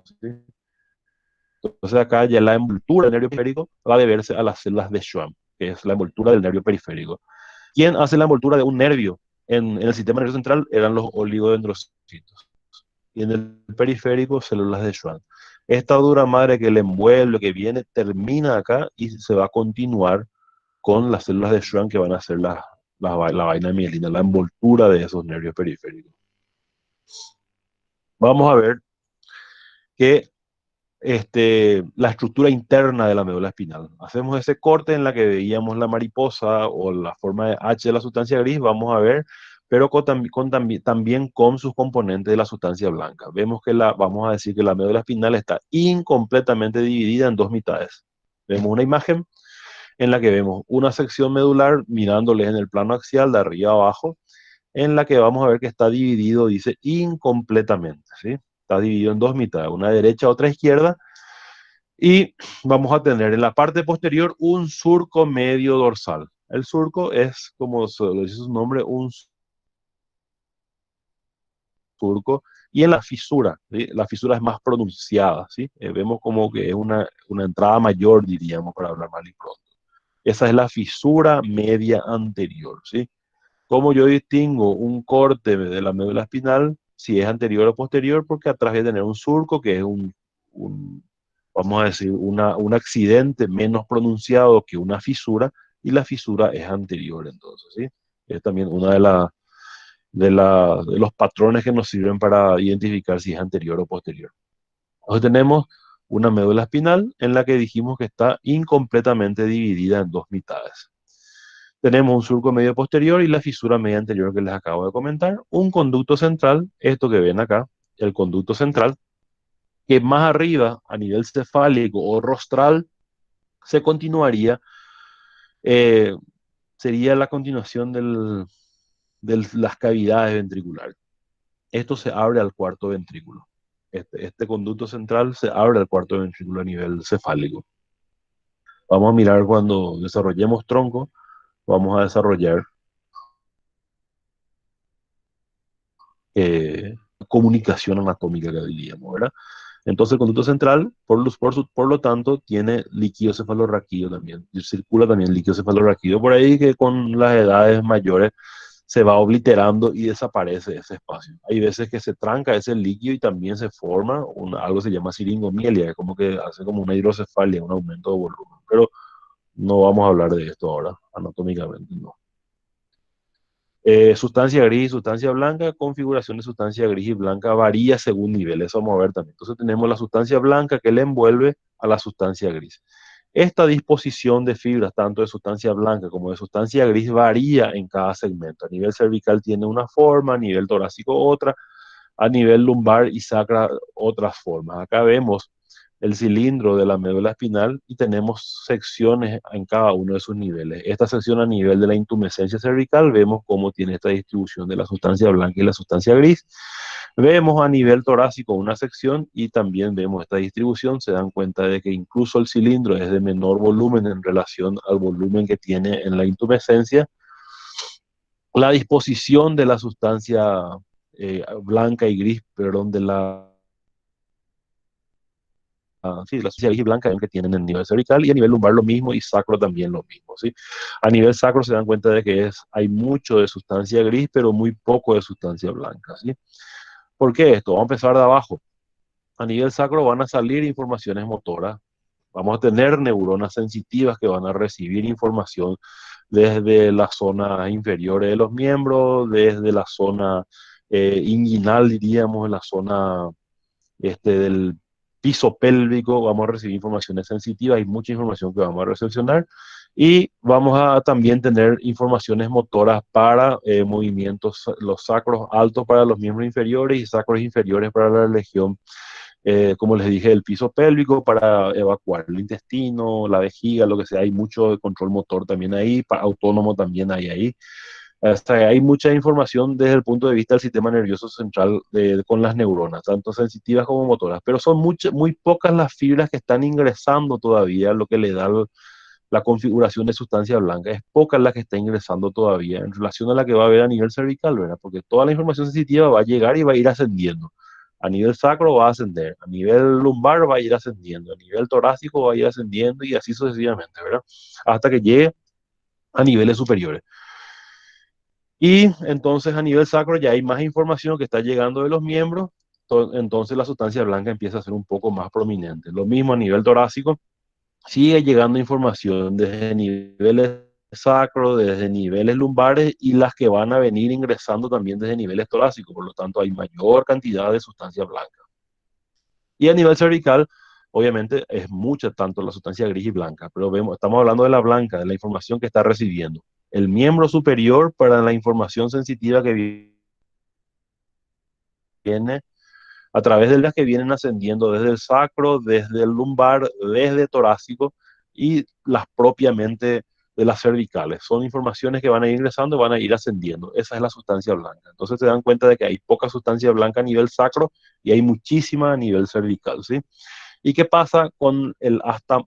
¿sí? Entonces acá ya la envoltura del nervio periférico va a deberse a las células de Schwann, que es la envoltura del nervio periférico. ¿Quién hace la envoltura de un nervio en el sistema nervioso central? Eran los oligodendrocitos. Y en el periférico, células de Schwann. Esta dura madre que le envuelve, que viene, termina acá y se va a continuar con las células de Schwann que van a ser la vaina mielina, la envoltura de esos nervios periféricos. Vamos a ver que la estructura interna de la médula espinal. Hacemos ese corte en la que veíamos la mariposa o la forma de H de la sustancia gris, vamos a ver, pero también con sus componentes de la sustancia blanca. Vemos que vamos a decir que la médula espinal está incompletamente dividida en dos mitades. Vemos una imagen en la que vemos una sección medular mirándoles en el plano axial de arriba a abajo, en la que vamos a ver que está dividido, dice, incompletamente, ¿sí? Está dividido en dos mitades, una derecha, otra izquierda, y vamos a tener en la parte posterior un surco medio dorsal. El surco es, como lo dice su nombre, un surco, y en la fisura, ¿sí? La fisura es más pronunciada, ¿sí? Vemos como que es una entrada mayor, diríamos, para hablar mal y pronto. Esa es la fisura media anterior, ¿sí? ¿Cómo yo distingo un corte de la médula espinal si es anterior o posterior? Porque atrás voy a tener un surco que es vamos a decir, un accidente menos pronunciado que una fisura, y la fisura es anterior entonces, ¿sí? Es también una de los patrones que nos sirven para identificar si es anterior o posterior. Entonces tenemos una médula espinal en la que dijimos que está incompletamente dividida en dos mitades. Tenemos un surco medio posterior y la fisura media anterior que les acabo de comentar. Un conducto central, esto que ven acá, el conducto central, que más arriba, a nivel cefálico o rostral, se continuaría, eh, sería la continuación de las cavidades ventriculares. Esto se abre al cuarto ventrículo. Este conducto central se abre al cuarto ventrículo a nivel cefálico. Vamos a mirar cuando desarrollemos tronco, vamos a desarrollar comunicación anatómica que diríamos, ¿verdad? Entonces el conducto central, por lo tanto, tiene líquido cefalorraquídeo también. Y circula también líquido cefalorraquídeo por ahí que con las edades mayores se va obliterando y desaparece ese espacio. Hay veces que se tranca ese líquido y también se forma algo que se llama siringomielia, que como que hace como una hidrocefalia, un aumento de volumen. Pero no vamos a hablar de esto ahora, anatómicamente, no. Sustancia gris y sustancia blanca, configuración de sustancia gris y blanca varía según niveles, eso vamos a ver también. Entonces tenemos la sustancia blanca que le envuelve a la sustancia gris. Esta disposición de fibras, tanto de sustancia blanca como de sustancia gris, varía en cada segmento. A nivel cervical tiene una forma, a nivel torácico otra, a nivel lumbar y sacra otras formas. Acá vemos el cilindro de la médula espinal y tenemos secciones en cada uno de sus niveles. Esta sección a nivel de la intumescencia cervical, vemos cómo tiene esta distribución de la sustancia blanca y la sustancia gris. Vemos a nivel torácico una sección y también vemos esta distribución. Se dan cuenta de que incluso el cilindro es de menor volumen en relación al volumen que tiene en la intumescencia. La disposición de la sustancia blanca y gris, perdón, sí, la sustancia gris y blanca que tienen en el nivel cervical, y a nivel lumbar lo mismo y sacro también lo mismo, ¿sí? A nivel sacro se dan cuenta de que hay mucho de sustancia gris, pero muy poco de sustancia blanca, ¿sí? ¿Por qué esto? Vamos a empezar de abajo. A nivel sacro van a salir informaciones motoras. Vamos a tener neuronas sensitivas que van a recibir información desde las zonas inferiores de los miembros, desde la zona inguinal, diríamos, en la zona del piso pélvico, vamos a recibir informaciones sensitivas, hay mucha información que vamos a recepcionar, y vamos a también tener informaciones motoras para movimientos, los sacros altos para los miembros inferiores y sacros inferiores para la región, como les dije, el piso pélvico para evacuar el intestino, la vejiga, lo que sea. Hay mucho de control motor también ahí, autónomo también hay ahí. O sea, hay mucha información desde el punto de vista del sistema nervioso central con las neuronas, tanto sensitivas como motoras, pero son muy pocas las fibras que están ingresando todavía, lo que le da la configuración de sustancia blanca. Es poca la que está ingresando todavía en relación a la que va a haber a nivel cervical, ¿verdad? Porque toda la información sensitiva va a llegar y va a ir ascendiendo. A nivel sacro va a ascender, a nivel lumbar va a ir ascendiendo, a nivel torácico va a ir ascendiendo y así sucesivamente, ¿verdad? Hasta que llegue a niveles superiores. Y entonces a nivel sacro ya hay más información que está llegando de los miembros, entonces la sustancia blanca empieza a ser un poco más prominente. Lo mismo a nivel torácico, sigue llegando información desde niveles sacro, desde niveles lumbares y las que van a venir ingresando también desde niveles torácicos, por lo tanto hay mayor cantidad de sustancia blanca. Y a nivel cervical, obviamente es mucha tanto la sustancia gris y blanca, pero estamos hablando de la blanca, de la información que está recibiendo. El miembro superior para la información sensitiva que viene a través de las que vienen ascendiendo desde el sacro, desde el lumbar, desde torácico y las propiamente de las cervicales. Son informaciones que van a ir ingresando y van a ir ascendiendo. Esa es la sustancia blanca. Entonces se dan cuenta de que hay poca sustancia blanca a nivel sacro y hay muchísima a nivel cervical, ¿sí? ¿Y qué pasa con el asta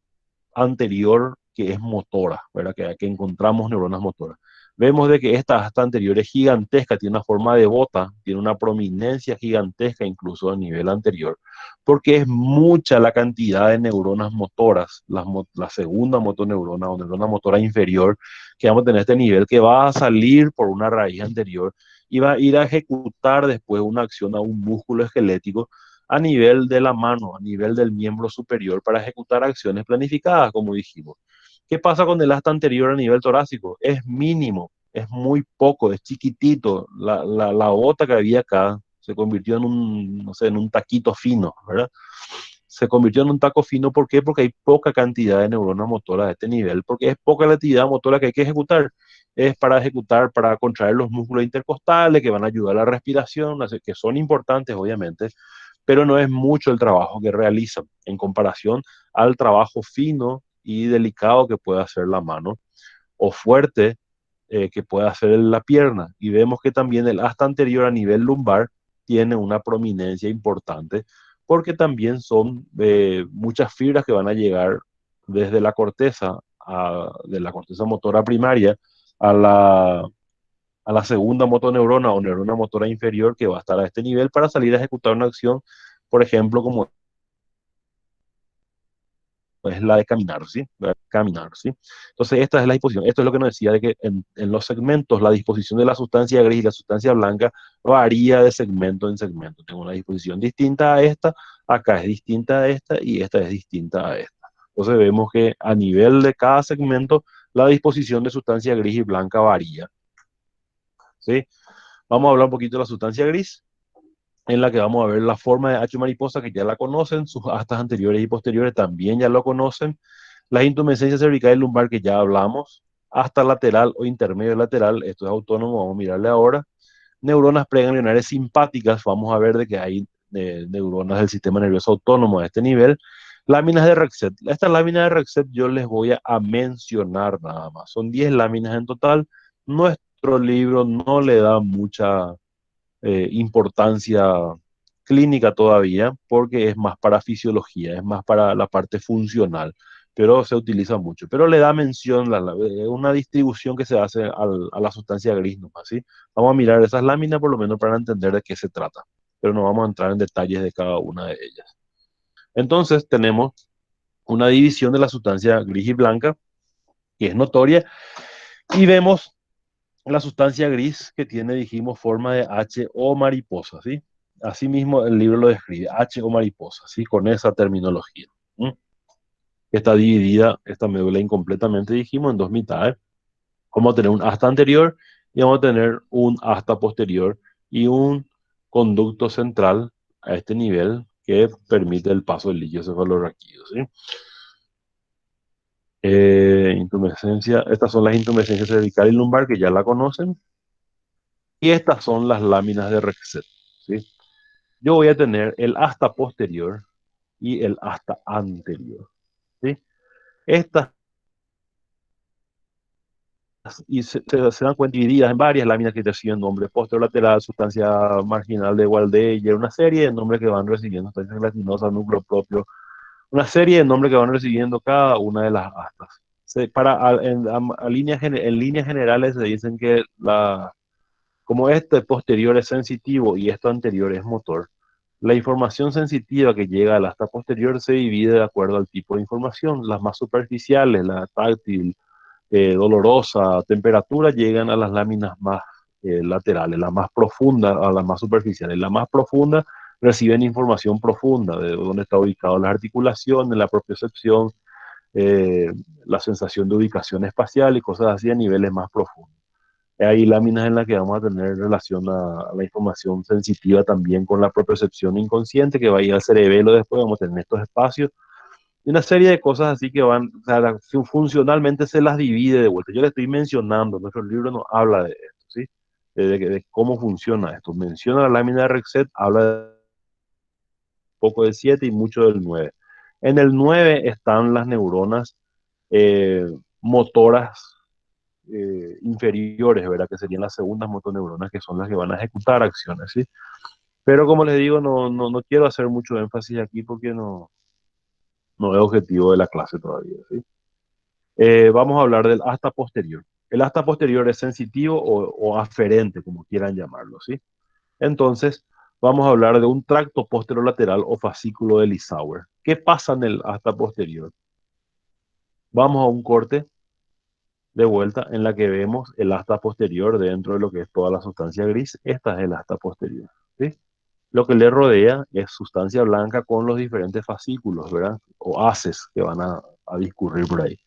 anterior que es motora, ¿verdad? Que encontramos neuronas motoras? Vemos de que esta asta anterior es gigantesca, tiene una forma de bota, tiene una prominencia gigantesca incluso a nivel anterior, porque es mucha la cantidad de neuronas motoras, la segunda motoneurona o neurona motora inferior que vamos a tener este nivel, que va a salir por una raíz anterior y va a ir a ejecutar después una acción a un músculo esquelético a nivel de la mano, a nivel del miembro superior para ejecutar acciones planificadas, como dijimos. ¿Qué pasa con el asta anterior a nivel torácico? Es mínimo, es muy poco, es chiquitito. La bota que había acá se convirtió en un, no sé, en un taquito fino, ¿verdad? Se convirtió en un taco fino, ¿por qué? Porque hay poca cantidad de neuronas motoras a este nivel, porque es poca la actividad motora que hay que ejecutar. Es para ejecutar, para contraer los músculos intercostales que van a ayudar a la respiración, que son importantes, obviamente, pero no es mucho el trabajo que realizan en comparación al trabajo fino y delicado que puede hacer la mano o fuerte que puede hacer la pierna. Y vemos que también el asta anterior a nivel lumbar tiene una prominencia importante porque también son muchas fibras que van a llegar desde la corteza, de la corteza motora primaria a la segunda motoneurona o neurona motora inferior que va a estar a este nivel para salir a ejecutar una acción, por ejemplo, como es la de caminar, ¿sí? La de caminar, ¿sí? Entonces, esta es la disposición. Esto es lo que nos decía de que en los segmentos la disposición de la sustancia gris y la sustancia blanca varía de segmento en segmento. Tengo una disposición distinta a esta, acá es distinta a esta y esta es distinta a esta. Entonces, vemos que a nivel de cada segmento la disposición de sustancia gris y blanca varía, ¿sí? Vamos a hablar un poquito de la sustancia gris, en la que vamos a ver la forma de H mariposa, que ya la conocen, sus astas anteriores y posteriores también ya lo conocen, las intumescencias cervical y lumbar que ya hablamos, hasta lateral o intermedio lateral, esto es autónomo, vamos a mirarle ahora. Neuronas preganglionares simpáticas, vamos a ver de que hay neuronas del sistema nervioso autónomo a este nivel. Láminas de Rexet. Estas láminas de Rexet yo les voy a mencionar nada más. Son 10 láminas en total. Nuestro libro no le da mucha importancia clínica todavía, porque es más para fisiología, es más para la parte funcional, pero se utiliza mucho. Pero le da mención, una distribución que se hace a la sustancia gris nomás, ¿sí? Vamos a mirar esas láminas por lo menos para entender de qué se trata, pero no vamos a entrar en detalles de cada una de ellas. Entonces tenemos una división de la sustancia gris y blanca, que es notoria, y vemos la sustancia gris que tiene, dijimos, forma de H o mariposa, ¿sí? Asimismo, el libro lo describe, H o mariposa, ¿sí? Con esa terminología. ¿M? Está dividida, esta médula incompletamente, dijimos, en dos mitades. Vamos a tener un asta anterior y vamos a tener un asta posterior y un conducto central a este nivel que permite el paso del líquido cefalorraquídeo, ¿sí? Intumescencia, estas son las intumescencias cervical y lumbar que ya la conocen. Y estas son las láminas de Rexet, ¿sí? Yo voy a tener el asta posterior y el asta anterior, ¿sí? Estas y se dan cuenta divididas en varias láminas que reciben nombre posterolateral, sustancia marginal de Waldeyer, una serie de nombres que van recibiendo, sustancia gelatinosa, núcleo propio, una serie de nombres que van recibiendo cada una de las astas. En líneas generales se dicen que como este posterior es sensitivo y esto anterior es motor, la información sensitiva que llega al asta posterior se divide de acuerdo al tipo de información. Las más superficiales, la táctil, dolorosa, temperatura, llegan a las láminas más laterales, las más profundas a las más superficiales. Las más profundas reciben información profunda de dónde está ubicado las articulaciones, la propiocepción, eh, la sensación de ubicación espacial y cosas así a niveles más profundos. Hay láminas en las que vamos a tener relación a la información sensitiva también con la propiocepción inconsciente que va a ir al cerebelo después, vamos a tener estos espacios y una serie de cosas así que van, o sea, funcionalmente se las divide de vuelta. Yo le estoy mencionando, nuestro libro no habla de esto, ¿sí? De cómo funciona esto. Menciona la lámina de Rexet, habla de poco del 7 y mucho del 9. En el 9 están las neuronas eh, motoras inferiores, ¿verdad? Que serían las segundas motoneuronas, que son las que van a ejecutar acciones, ¿sí? Pero como les digo, no quiero hacer mucho énfasis aquí porque no es objetivo de la clase todavía, ¿sí? Vamos a hablar del asta posterior. El asta posterior es sensitivo o aferente, como quieran llamarlo, ¿sí? Entonces, vamos a hablar de un tracto posterolateral o fascículo de Lissauer. ¿Qué pasa en el asta posterior? Vamos a un corte de vuelta en la que vemos el asta posterior dentro de lo que es toda la sustancia gris. Esta es el asta posterior, ¿sí? Lo que le rodea es sustancia blanca con los diferentes fascículos, ¿verdad? O haces que van a discurrir por ahí.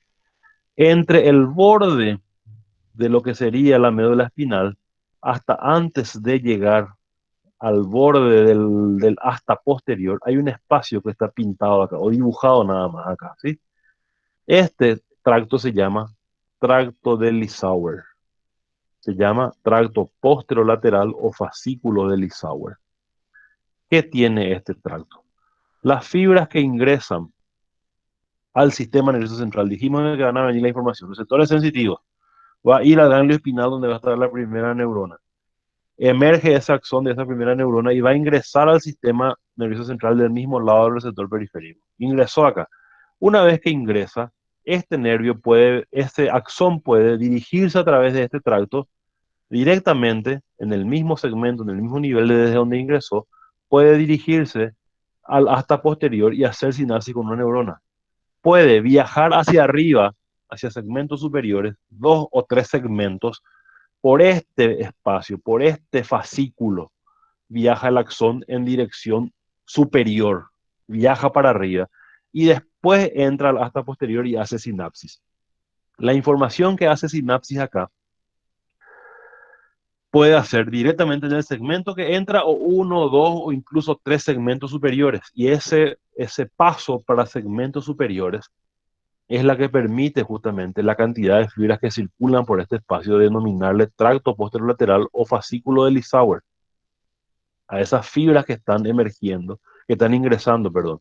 Entre el borde de lo que sería la médula espinal hasta antes de llegar al borde del asta posterior, hay un espacio que está pintado acá o dibujado nada más acá, ¿sí? Este tracto se llama tracto de Lissauer. Se llama tracto posterolateral o fascículo de Lissauer. ¿Qué tiene este tracto? Las fibras que ingresan al sistema nervioso central, dijimos que van a venir la información, receptores sensitivos, va a ir al ganglio espinal donde va a estar la primera neurona. Emerge ese axón de esa primera neurona y va a ingresar al sistema nervioso central del mismo lado del receptor periférico. Ingresó acá. Una vez que ingresa, este axón puede dirigirse a través de este tracto directamente en el mismo segmento, en el mismo nivel desde donde ingresó, puede dirigirse al asta posterior y hacer sinapsis con una neurona. Puede viajar hacia arriba, hacia segmentos superiores, 2 o 3 segmentos, por este espacio, por este fascículo, viaja el axón en dirección superior, viaja para arriba y después entra al asta posterior y hace sinapsis. La información que hace sinapsis acá puede hacer directamente en el segmento que entra o 1, 2 o incluso 3 segmentos superiores. Y ese paso para segmentos superiores es la que permite justamente la cantidad de fibras que circulan por este espacio, denominarle tracto posterolateral o fascículo de Lissauer. A esas fibras que están emergiendo, que están ingresando, perdón.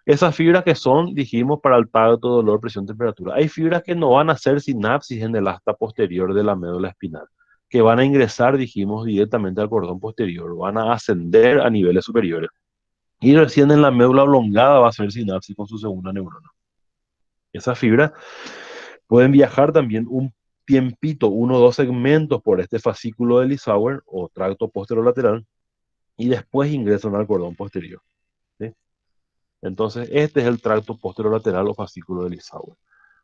Esas fibras que son, dijimos, para el tacto, dolor, presión, temperatura. Hay fibras que no van a hacer sinapsis en el asta posterior de la médula espinal, que van a ingresar, dijimos, directamente al cordón posterior, van a ascender a niveles superiores. Y recién en la médula oblongada va a hacer sinapsis con su segunda neurona. Esas fibras pueden viajar también un tiempito, 1 o 2 segmentos por este fascículo de Lissauer o tracto posterolateral y después ingresan al cordón posterior, ¿sí? Entonces, este es el tracto posterolateral o fascículo de Lissauer.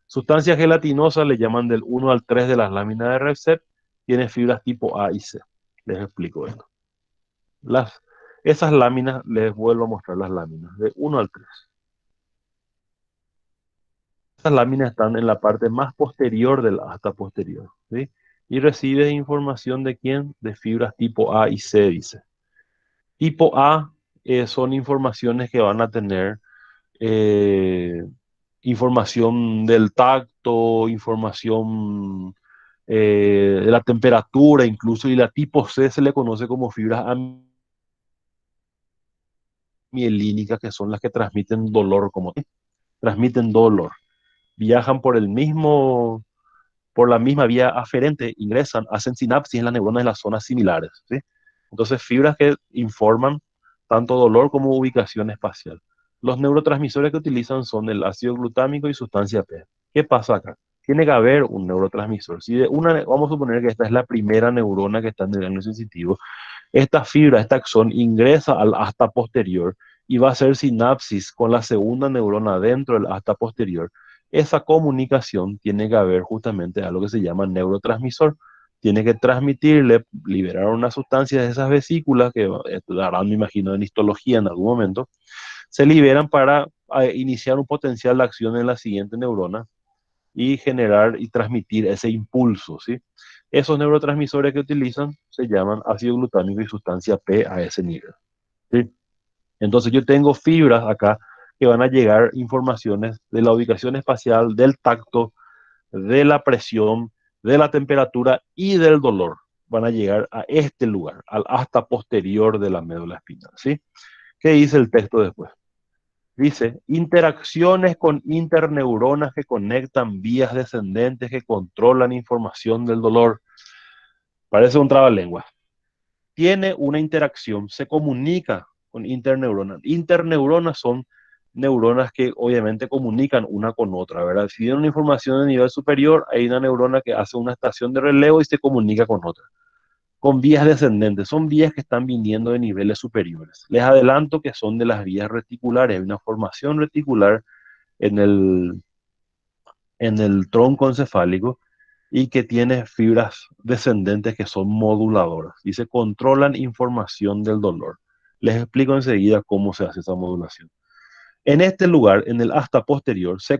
Sustancias gelatinosas le llaman del 1 al 3 de las láminas de Recep, tiene fibras tipo A y C. Les explico esto. Esas láminas, les vuelvo a mostrar las láminas, de 1 al 3. Esas láminas están en la parte más posterior del asta posterior, ¿sí? Y recibe información de quién? De fibras tipo A y C, dice. Tipo A son informaciones que van a tener eh, información del tacto, información de la temperatura incluso, y la tipo C se le conoce como fibras amielínicas, que son las que transmiten dolor, como transmiten dolor. Viajan por la misma vía aferente ingresan, hacen sinapsis en las neuronas de las zonas similares, ¿sí? Entonces, fibras que informan tanto dolor como ubicación espacial. Los neurotransmisores que utilizan son el ácido glutámico y sustancia P. ¿Qué pasa acá? Tiene que haber un neurotransmisor. Si vamos a suponer que esta es la primera neurona que está en el ganglio sensitivo, esta fibra, este axón, ingresa al asta posterior y va a hacer sinapsis con la segunda neurona dentro del asta posterior. Esa comunicación tiene que haber justamente algo que se llama neurotransmisor. Tiene que transmitirle, liberar una sustancia de esas vesículas que darán, me imagino, en histología en algún momento. Se liberan para iniciar un potencial de acción en la siguiente neurona y generar y transmitir ese impulso, ¿sí? Esos neurotransmisores que utilizan se llaman ácido glutámico y sustancia P a ese nivel, ¿sí? Entonces yo tengo fibras acá que van a llegar informaciones de la ubicación espacial, del tacto, de la presión, de la temperatura y del dolor. Van a llegar a este lugar, al asta posterior de la médula espinal, ¿sí? ¿Qué dice el texto después? Dice, interacciones con interneuronas que conectan vías descendentes que controlan información del dolor. Parece un trabalengua. Tiene una interacción, se comunica con interneuronas. Interneuronas son neuronas que obviamente comunican una con otra, ¿verdad? Si tienen una información de nivel superior, hay una neurona que hace una estación de relevo y se comunica con otra. Con vías descendentes, son vías que están viniendo de niveles superiores. Les adelanto que son de las vías reticulares, hay una formación reticular en el tronco encefálico y que tiene fibras descendentes que son moduladoras y se controlan información del dolor. Les explico enseguida cómo se hace esa modulación. En este lugar, en el asta posterior, se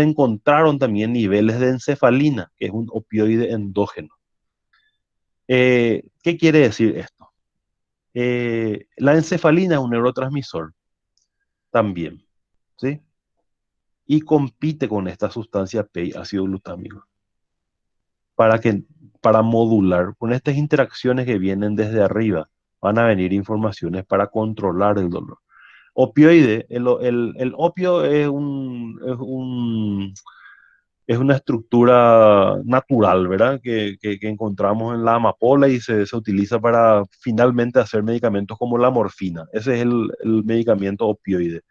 encontraron también niveles de encefalina, que es un opioide endógeno. ¿Qué quiere decir esto? La encefalina es un neurotransmisor también, ¿sí? Y compite con esta sustancia P, ácido glutámico, para que, para modular. Con estas interacciones que vienen desde arriba, van a venir informaciones para controlar el dolor. Opioide, el opio es una estructura natural, ¿verdad? Que encontramos en la amapola y se utiliza para finalmente hacer medicamentos como la morfina. Ese es el medicamento opioide.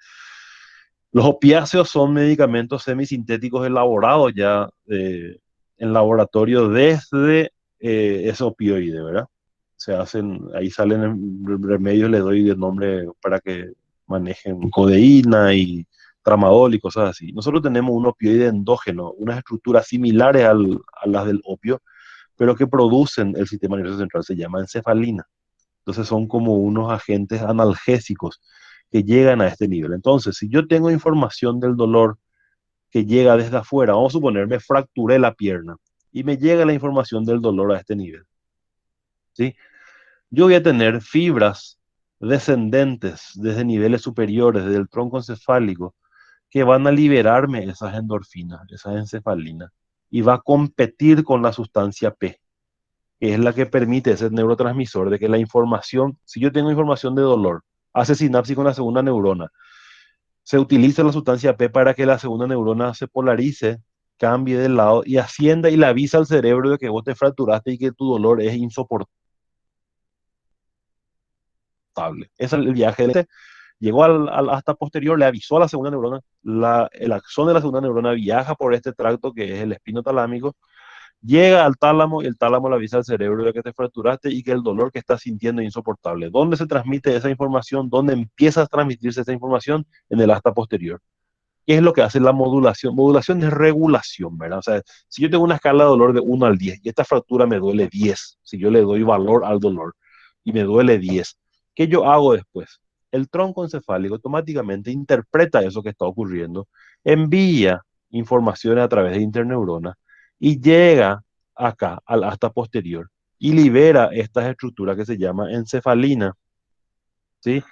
Los opiáceos son medicamentos semisintéticos elaborados ya en laboratorio desde ese opioide, ¿verdad? Se hacen, ahí salen remedios, le doy de nombre para que manejen codeína y tramadol y cosas así. Nosotros tenemos un opioide endógeno, unas estructuras similares a las del opio, pero que producen el sistema nervioso central, se llama encefalina. Entonces son como unos agentes analgésicos que llegan a este nivel. Entonces, si yo tengo información del dolor que llega desde afuera, vamos a suponer, me fracturé la pierna y me llega la información del dolor a este nivel, ¿sí? Yo voy a tener fibras descendentes desde niveles superiores, desde el tronco encefálico, que van a liberarme esas endorfinas, esas encefalinas, y va a competir con la sustancia P, que es la que permite ese neurotransmisor de que la información, si yo tengo información de dolor, hace sinapsis con la segunda neurona, se utiliza la sustancia P para que la segunda neurona se polarice, cambie de lado y ascienda y le avisa al cerebro de que vos te fracturaste y que tu dolor es insoportable. Ese es el viaje. Llegó al asta posterior, le avisó a la segunda neurona, el axón de la segunda neurona viaja por este tracto que es el espino talámico, llega al tálamo y el tálamo le avisa al cerebro de que te fracturaste y que el dolor que estás sintiendo es insoportable. ¿Dónde se transmite esa información? ¿Dónde empieza a transmitirse esa información? En el asta posterior. ¿Qué es lo que hace la modulación? Modulación es regulación, ¿verdad? O sea, si yo tengo una escala de dolor de 1 al 10 y esta fractura me duele 10, si yo le doy valor al dolor y me duele 10, ¿qué yo hago después? El tronco encefálico automáticamente interpreta eso que está ocurriendo, envía informaciones a través de interneuronas y llega acá al asta posterior y libera estas estructuras que se llama encefalina, ¿sí?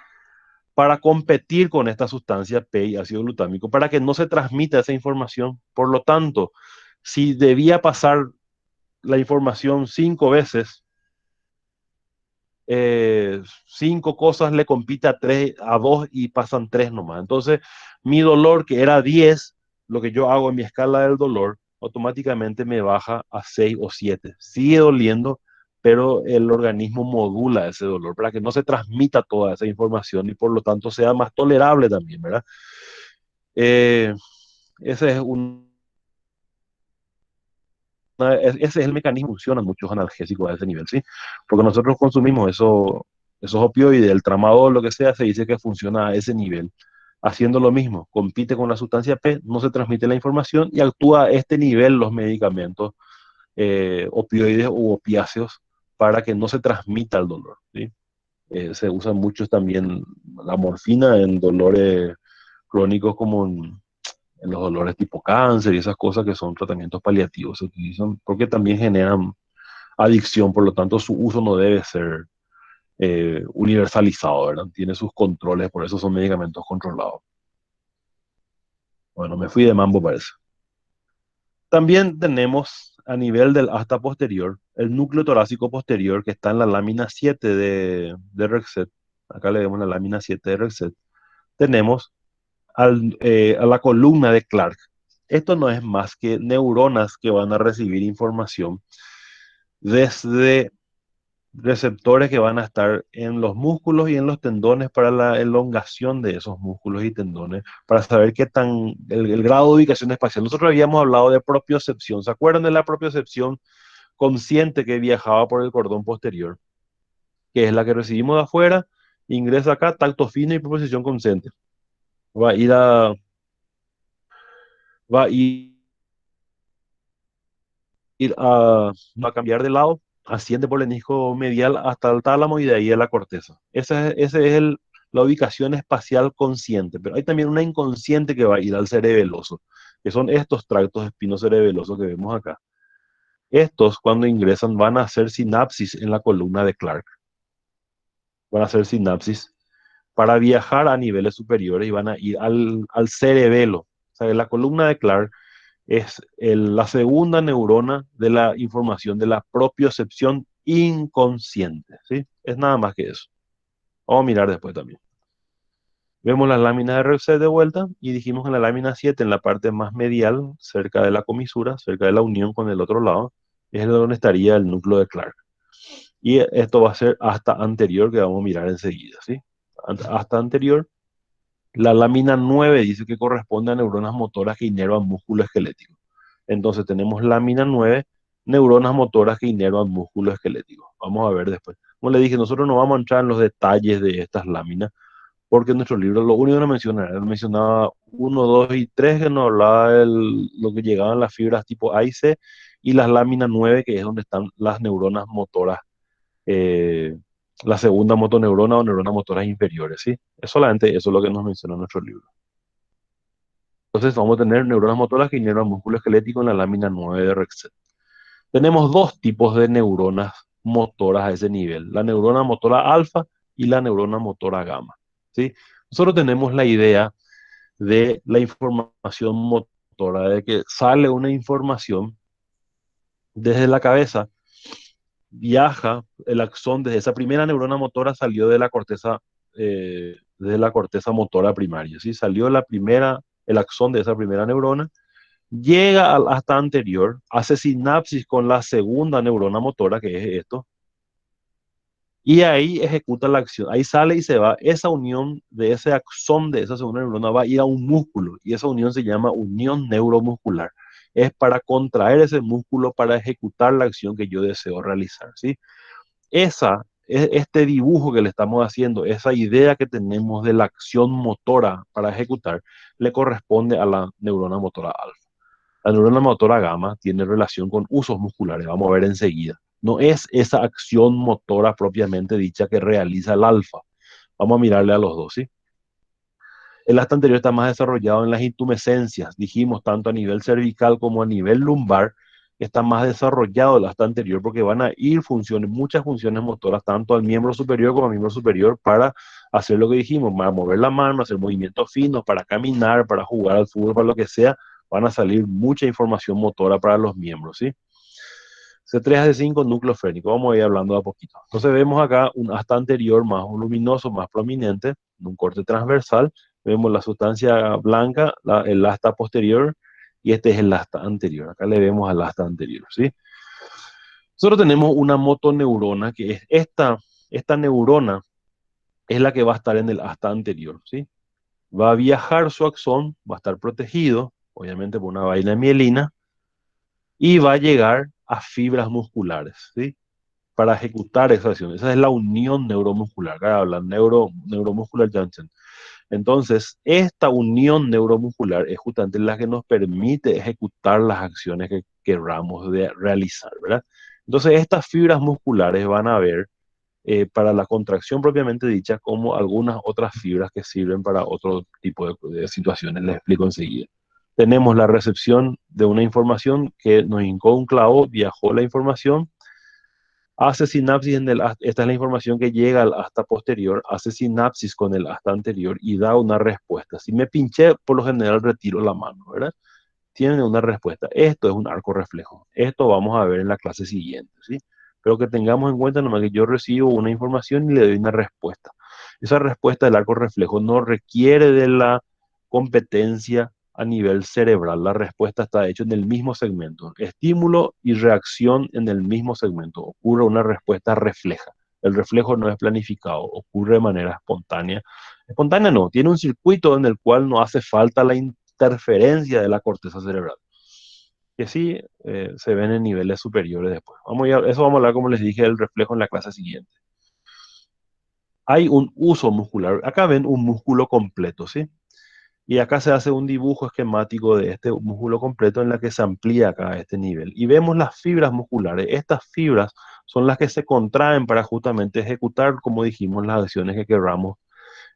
Para competir con esta sustancia P y ácido glutámico, para que no se transmita esa información. Por lo tanto, si debía pasar la información 5 veces, 5 cosas le compite a 2 y pasan 3 nomás. Entonces, mi dolor que era 10, lo que yo hago en mi escala del dolor, automáticamente me baja a 6 o 7. Sigue doliendo, pero el organismo modula ese dolor para que no se transmita toda esa información y por lo tanto sea más tolerable también, ¿verdad? Eh, ese es ese es el mecanismo que funcionan muchos analgésicos a ese nivel, ¿sí? Porque nosotros consumimos esos opioides, el tramadol, lo que sea, se dice que funciona a ese nivel. Haciendo lo mismo, compite con la sustancia P, no se transmite la información y actúa a este nivel los medicamentos opioides u opiáceos para que no se transmita el dolor, ¿sí? Se usa mucho también la morfina en dolores crónicos como en los dolores tipo cáncer y esas cosas que son tratamientos paliativos, se utilizan porque también generan adicción, por lo tanto su uso no debe ser universalizado, ¿verdad? Tiene sus controles, por eso son medicamentos controlados. Bueno, me fui de mambo parece. También tenemos a nivel del asta posterior, el núcleo torácico posterior que está en la lámina 7 de Rexet. Acá le vemos la lámina 7 de Rexet. Tenemos a la columna de Clark. Esto no es más que neuronas que van a recibir información desde receptores que van a estar en los músculos y en los tendones para la elongación de esos músculos y tendones, para saber qué tan, el grado de ubicación espacial. Nosotros habíamos hablado de propiocepción. ¿Se acuerdan de la propiocepción consciente que viajaba por el cordón posterior? Que es la que recibimos de afuera, ingresa acá, tacto fino y propiocepción consciente. Va a ir a, va a va a cambiar de lado, asciende por el menisco medial hasta el tálamo y de ahí a la corteza. Ese es la ubicación espacial consciente, pero hay también una inconsciente que va a ir al cerebeloso, que son estos tractos espinocerebelosos que vemos acá. Estos, cuando ingresan, van a hacer sinapsis en la columna de Clark. Van a hacer sinapsis para viajar a niveles superiores y van a ir al cerebelo. O sea, la columna de Clark es la segunda neurona de la información de la propiocepción inconsciente, ¿sí? Es nada más que eso. Vamos a mirar después también. Vemos las láminas de Rexet de vuelta y dijimos en la lámina 7, en la parte más medial, cerca de la comisura, cerca de la unión con el otro lado, es donde estaría el núcleo de Clark. Y esto va a ser hasta anterior, que vamos a mirar enseguida, ¿sí? Hasta anterior. La lámina 9 dice que corresponde a neuronas motoras que inervan músculo esquelético. Entonces tenemos lámina 9, neuronas motoras que inervan músculo esquelético. Vamos a ver después. Como le dije, nosotros no vamos a entrar en los detalles de estas láminas, porque en nuestro libro lo único que nos mencionaba 1, 2 y 3, que nos hablaba de lo que llegaban las fibras tipo A y C, y las láminas 9, que es donde están las neuronas motoras, eh, la segunda motoneurona o neuronas motoras inferiores, ¿sí? Es solamente eso lo que nos menciona nuestro libro. Entonces vamos a tener neuronas motoras que inervan músculo esquelético en la lámina 9 de Rexet. Tenemos dos tipos de neuronas motoras a ese nivel, la neurona motora alfa y la neurona motora gamma, ¿sí? Nosotros tenemos la idea de la información motora, de que sale una información desde la cabeza, viaja el axón desde esa primera neurona motora, salió de la corteza motora primaria, ¿sí? Salió el axón de esa primera neurona, llega al hasta anterior, hace sinapsis con la segunda neurona motora, que es esto, y ahí ejecuta la acción. Ahí sale y se va. Esa unión de ese axón de esa segunda neurona va a ir a un músculo, y esa unión se llama unión neuromuscular. Es para contraer ese músculo para ejecutar la acción que yo deseo realizar, ¿sí? Este dibujo que le estamos haciendo, esa idea que tenemos de la acción motora para ejecutar, le corresponde a la neurona motora alfa. La neurona motora gamma tiene relación con usos musculares, vamos a ver enseguida. No es esa acción motora propiamente dicha que realiza el alfa. Vamos a mirarle a los dos, ¿sí? El asta anterior está más desarrollado en las intumescencias, dijimos, tanto a nivel cervical como a nivel lumbar, está más desarrollado el asta anterior porque van a ir muchas funciones motoras, tanto al miembro superior como al miembro superior, para hacer lo que dijimos, para mover la mano, hacer movimientos finos, para caminar, para jugar al fútbol, para lo que sea, van a salir mucha información motora para los miembros, ¿sí? C3 a C5, núcleo frénico. Vamos a ir hablando de a poquito. Entonces vemos acá un asta anterior más voluminoso, más prominente, un corte transversal. Vemos la sustancia blanca, el asta posterior, y este es el asta anterior. Acá le vemos al asta anterior, ¿sí? Nosotros tenemos una motoneurona que es esta neurona es la que va a estar en el asta anterior, ¿sí? Va a viajar su axón, va a estar protegido, obviamente por una vaina de mielina, y va a llegar a fibras musculares, ¿sí? Para ejecutar esa acción. Esa es la unión neuromuscular. Acá hablan neuromuscular junction. Entonces, esta unión neuromuscular es justamente la que nos permite ejecutar las acciones que querramos de realizar, ¿verdad? Entonces, estas fibras musculares van a ver para la contracción propiamente dicha como algunas otras fibras que sirven para otro tipo de situaciones. Les explico enseguida. Tenemos la recepción de una información que nos hincó un clavo, viajó la información, hace sinapsis esta es la información que llega al asta posterior, hace sinapsis con el asta anterior y da una respuesta. Si me pinché, por lo general retiro la mano, ¿verdad? Tiene una respuesta. Esto es un arco reflejo. Esto vamos a ver en la clase siguiente, ¿sí? Pero que tengamos en cuenta nomás que yo recibo una información y le doy una respuesta. Esa respuesta del arco reflejo no requiere de la competencia a nivel cerebral. La respuesta está hecha en el mismo segmento. Estímulo y reacción en el mismo segmento. Ocurre una respuesta refleja. El reflejo no es planificado, ocurre de manera espontánea. Espontánea no, tiene un circuito en el cual no hace falta la interferencia de la corteza cerebral, que sí se ven en niveles superiores después. Eso vamos a hablar, como les dije, del reflejo en la clase siguiente. Hay un uso muscular. Acá ven un músculo completo, ¿sí? Y acá se hace un dibujo esquemático de este músculo completo en la que se amplía acá este nivel. Y vemos las fibras musculares. Estas fibras son las que se contraen para justamente ejecutar, como dijimos, las acciones que queramos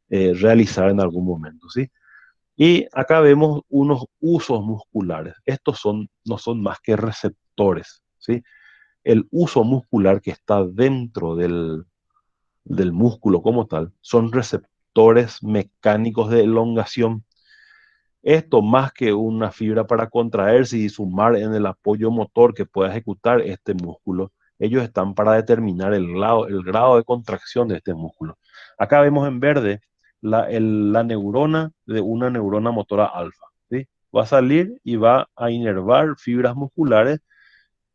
realizar en algún momento, ¿sí? Y acá vemos unos usos musculares. No son más que receptores, ¿sí? El uso muscular que está dentro del músculo como tal son receptores mecánicos de elongación. Esto más que una fibra para contraerse y sumar en el apoyo motor que pueda ejecutar este músculo, ellos están para determinar el grado de contracción de este músculo. Acá vemos en verde la neurona de una neurona motora alfa, ¿sí? Va a salir y va a inervar fibras musculares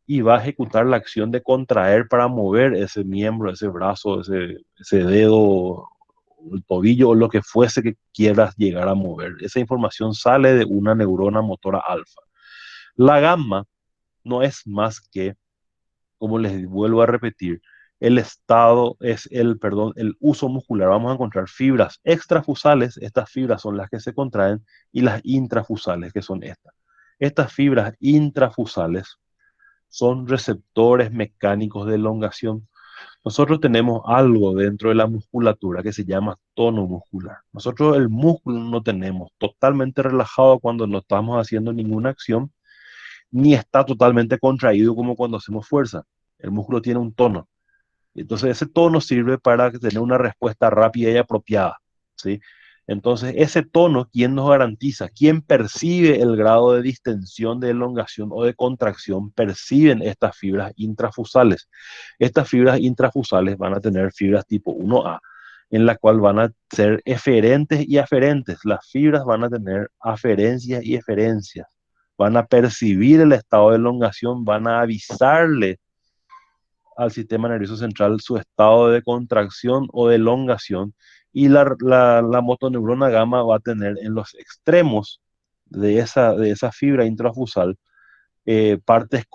y va a ejecutar la acción de contraer para mover ese miembro, ese brazo, ese dedo, el tobillo o lo que fuese que quieras llegar a mover. Esa información sale de una neurona motora alfa. La gamma no es más que, como les vuelvo a repetir, el uso muscular. Vamos a encontrar fibras extrafusales, estas fibras son las que se contraen, y las intrafusales, que son estas. Estas fibras intrafusales son receptores mecánicos de elongación. Nosotros tenemos algo dentro de la musculatura que se llama tono muscular. Nosotros el músculo no tenemos totalmente relajado cuando no estamos haciendo ninguna acción, ni está totalmente contraído como cuando hacemos fuerza. El músculo tiene un tono. Entonces ese tono sirve para tener una respuesta rápida y apropiada, ¿sí? Entonces ese tono, ¿quién nos garantiza? ¿Quién percibe el grado de distensión, de elongación o de contracción? Perciben estas fibras intrafusales. Estas fibras intrafusales van a tener fibras tipo 1A, en la cual van a ser eferentes y aferentes. Las fibras van a tener aferencias y eferencias. Van a percibir el estado de elongación, van a avisarle al sistema nervioso central su estado de contracción o de elongación, y la motoneurona gamma va a tener en los extremos de esa fibra intrafusal partes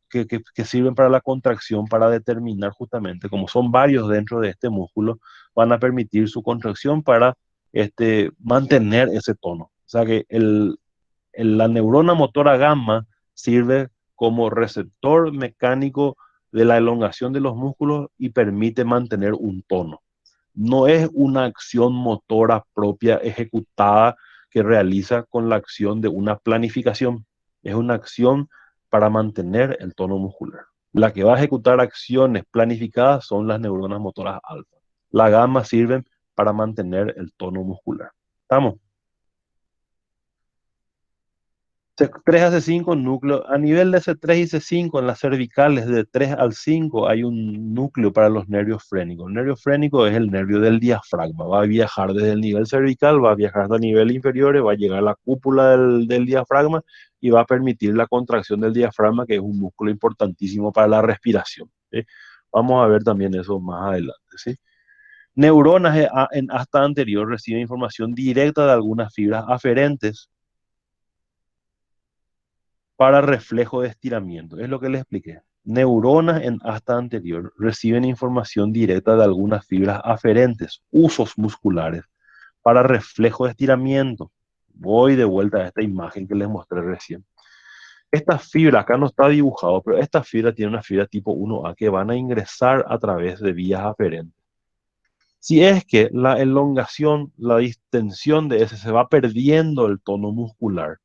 que sirven para la contracción, para determinar justamente, como son varios dentro de este músculo, van a permitir su contracción para mantener ese tono. O sea que la neurona motora gamma sirve como receptor mecánico de la elongación de los músculos y permite mantener un tono. No es una acción motora propia ejecutada que realiza con la acción de una planificación. Es una acción para mantener el tono muscular. La que va a ejecutar acciones planificadas son las neuronas motoras alfa. La gamma sirven para mantener el tono muscular. ¿Estamos? 3 a C5 núcleo. A nivel de C3 y C5, en las cervicales de 3 al 5 hay un núcleo para los nervios frénicos. El nervio frénico es el nervio del diafragma. Va a viajar desde el nivel cervical, va a viajar hasta el nivel inferior, va a llegar a la cúpula del diafragma y va a permitir la contracción del diafragma, que es un músculo importantísimo para la respiración, ¿sí? Vamos a ver también eso más adelante, ¿sí? Neuronas en asta anterior reciben información directa de algunas fibras aferentes para reflejo de estiramiento. Es lo que les expliqué. Neuronas en asta anterior reciben información directa de algunas fibras aferentes, usos musculares, para reflejo de estiramiento. Voy de vuelta a esta imagen que les mostré recién. Esta fibra, acá no está dibujado, pero esta fibra tiene una fibra tipo 1A que van a ingresar a través de vías aferentes. Si es que la elongación, la distensión de ese se va perdiendo el tono muscular,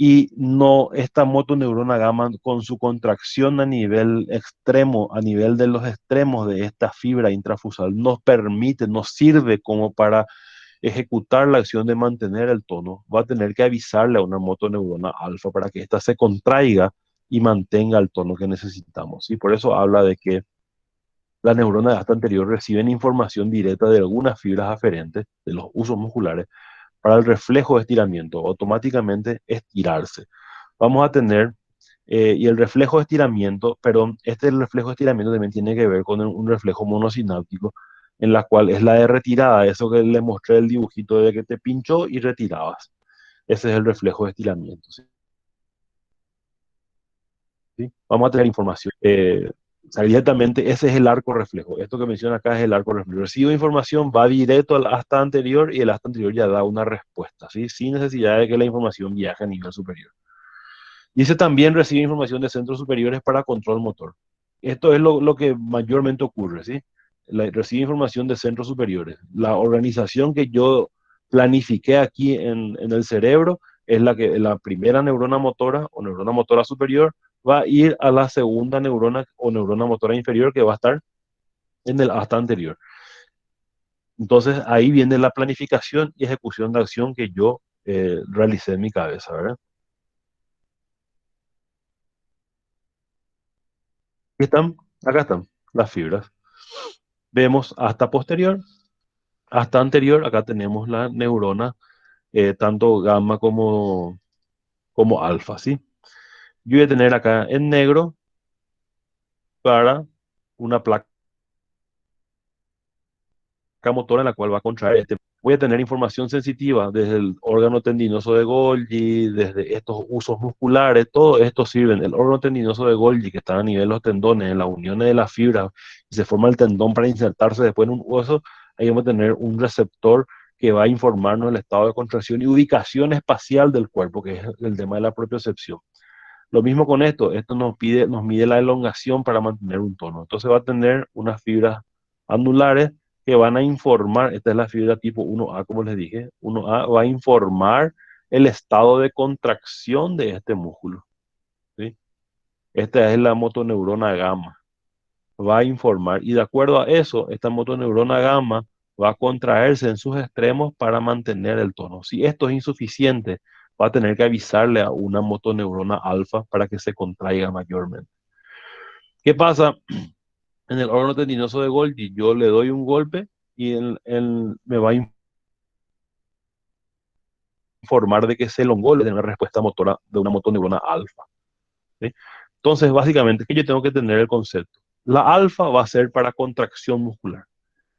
y no esta motoneurona gamma con su contracción a nivel extremo, a nivel de los extremos de esta fibra intrafusal, nos permite, nos sirve como para ejecutar la acción de mantener el tono, va a tener que avisarle a una motoneurona alfa para que ésta se contraiga y mantenga el tono que necesitamos. Y por eso habla de que las neuronas de asta anterior reciben información directa de algunas fibras aferentes, de los usos musculares, para el reflejo de estiramiento, automáticamente estirarse. Vamos a tener, y el reflejo de estiramiento, pero este reflejo de estiramiento también tiene que ver con un reflejo monosináptico, en la cual es la de retirada, eso que le mostré el dibujito de que te pinchó y retirabas. Ese es el reflejo de estiramiento, ¿sí? ¿Sí? Vamos a tener información. O sea, directamente ese es el arco reflejo. Esto que menciona acá es el arco reflejo. Recibo información, va directo al asta anterior y el asta anterior ya da una respuesta, ¿sí? Sin necesidad de que la información viaje a nivel superior. Dice también recibe información de centros superiores para control motor. Esto es lo que mayormente ocurre, ¿sí? Recibe información de centros superiores. La organización que yo planifiqué aquí en el cerebro es la que la primera neurona motora o neurona motora superior va a ir a la segunda neurona o neurona motora inferior que va a estar en el asta anterior. Entonces ahí viene la planificación y ejecución de acción que yo realicé en mi cabeza, ¿verdad? Aquí están, acá están las fibras. Vemos hasta posterior, hasta anterior, acá tenemos la neurona, tanto gamma como alfa, ¿sí? Yo voy a tener acá en negro para una placa motora en la cual va a contraer este. Voy a tener información sensitiva desde el órgano tendinoso de Golgi, desde estos usos musculares, todo esto sirven. El órgano tendinoso de Golgi, que está a nivel de los tendones, en las uniones de las fibras, y se forma el tendón para insertarse después en un hueso, ahí vamos a tener un receptor que va a informarnos el estado de contracción y ubicación espacial del cuerpo, que es el tema de la propiocepción. Lo mismo con esto nos mide la elongación para mantener un tono. Entonces va a tener unas fibras anulares que van a informar, esta es la fibra tipo 1A, como les dije, 1A va a informar el estado de contracción de este músculo, ¿sí? Esta es la motoneurona gamma, va a informar y de acuerdo a eso, esta motoneurona gamma va a contraerse en sus extremos para mantener el tono. Si esto es insuficiente, va a tener que avisarle a una motoneurona alfa para que se contraiga mayormente. ¿Qué pasa? En el órgano tendinoso de Golgi, yo le doy un golpe y me va a informar de que se elongó, le da una respuesta motora de una motoneurona alfa, ¿sí? Entonces, básicamente, que yo tengo que tener el concepto. La alfa va a ser para contracción muscular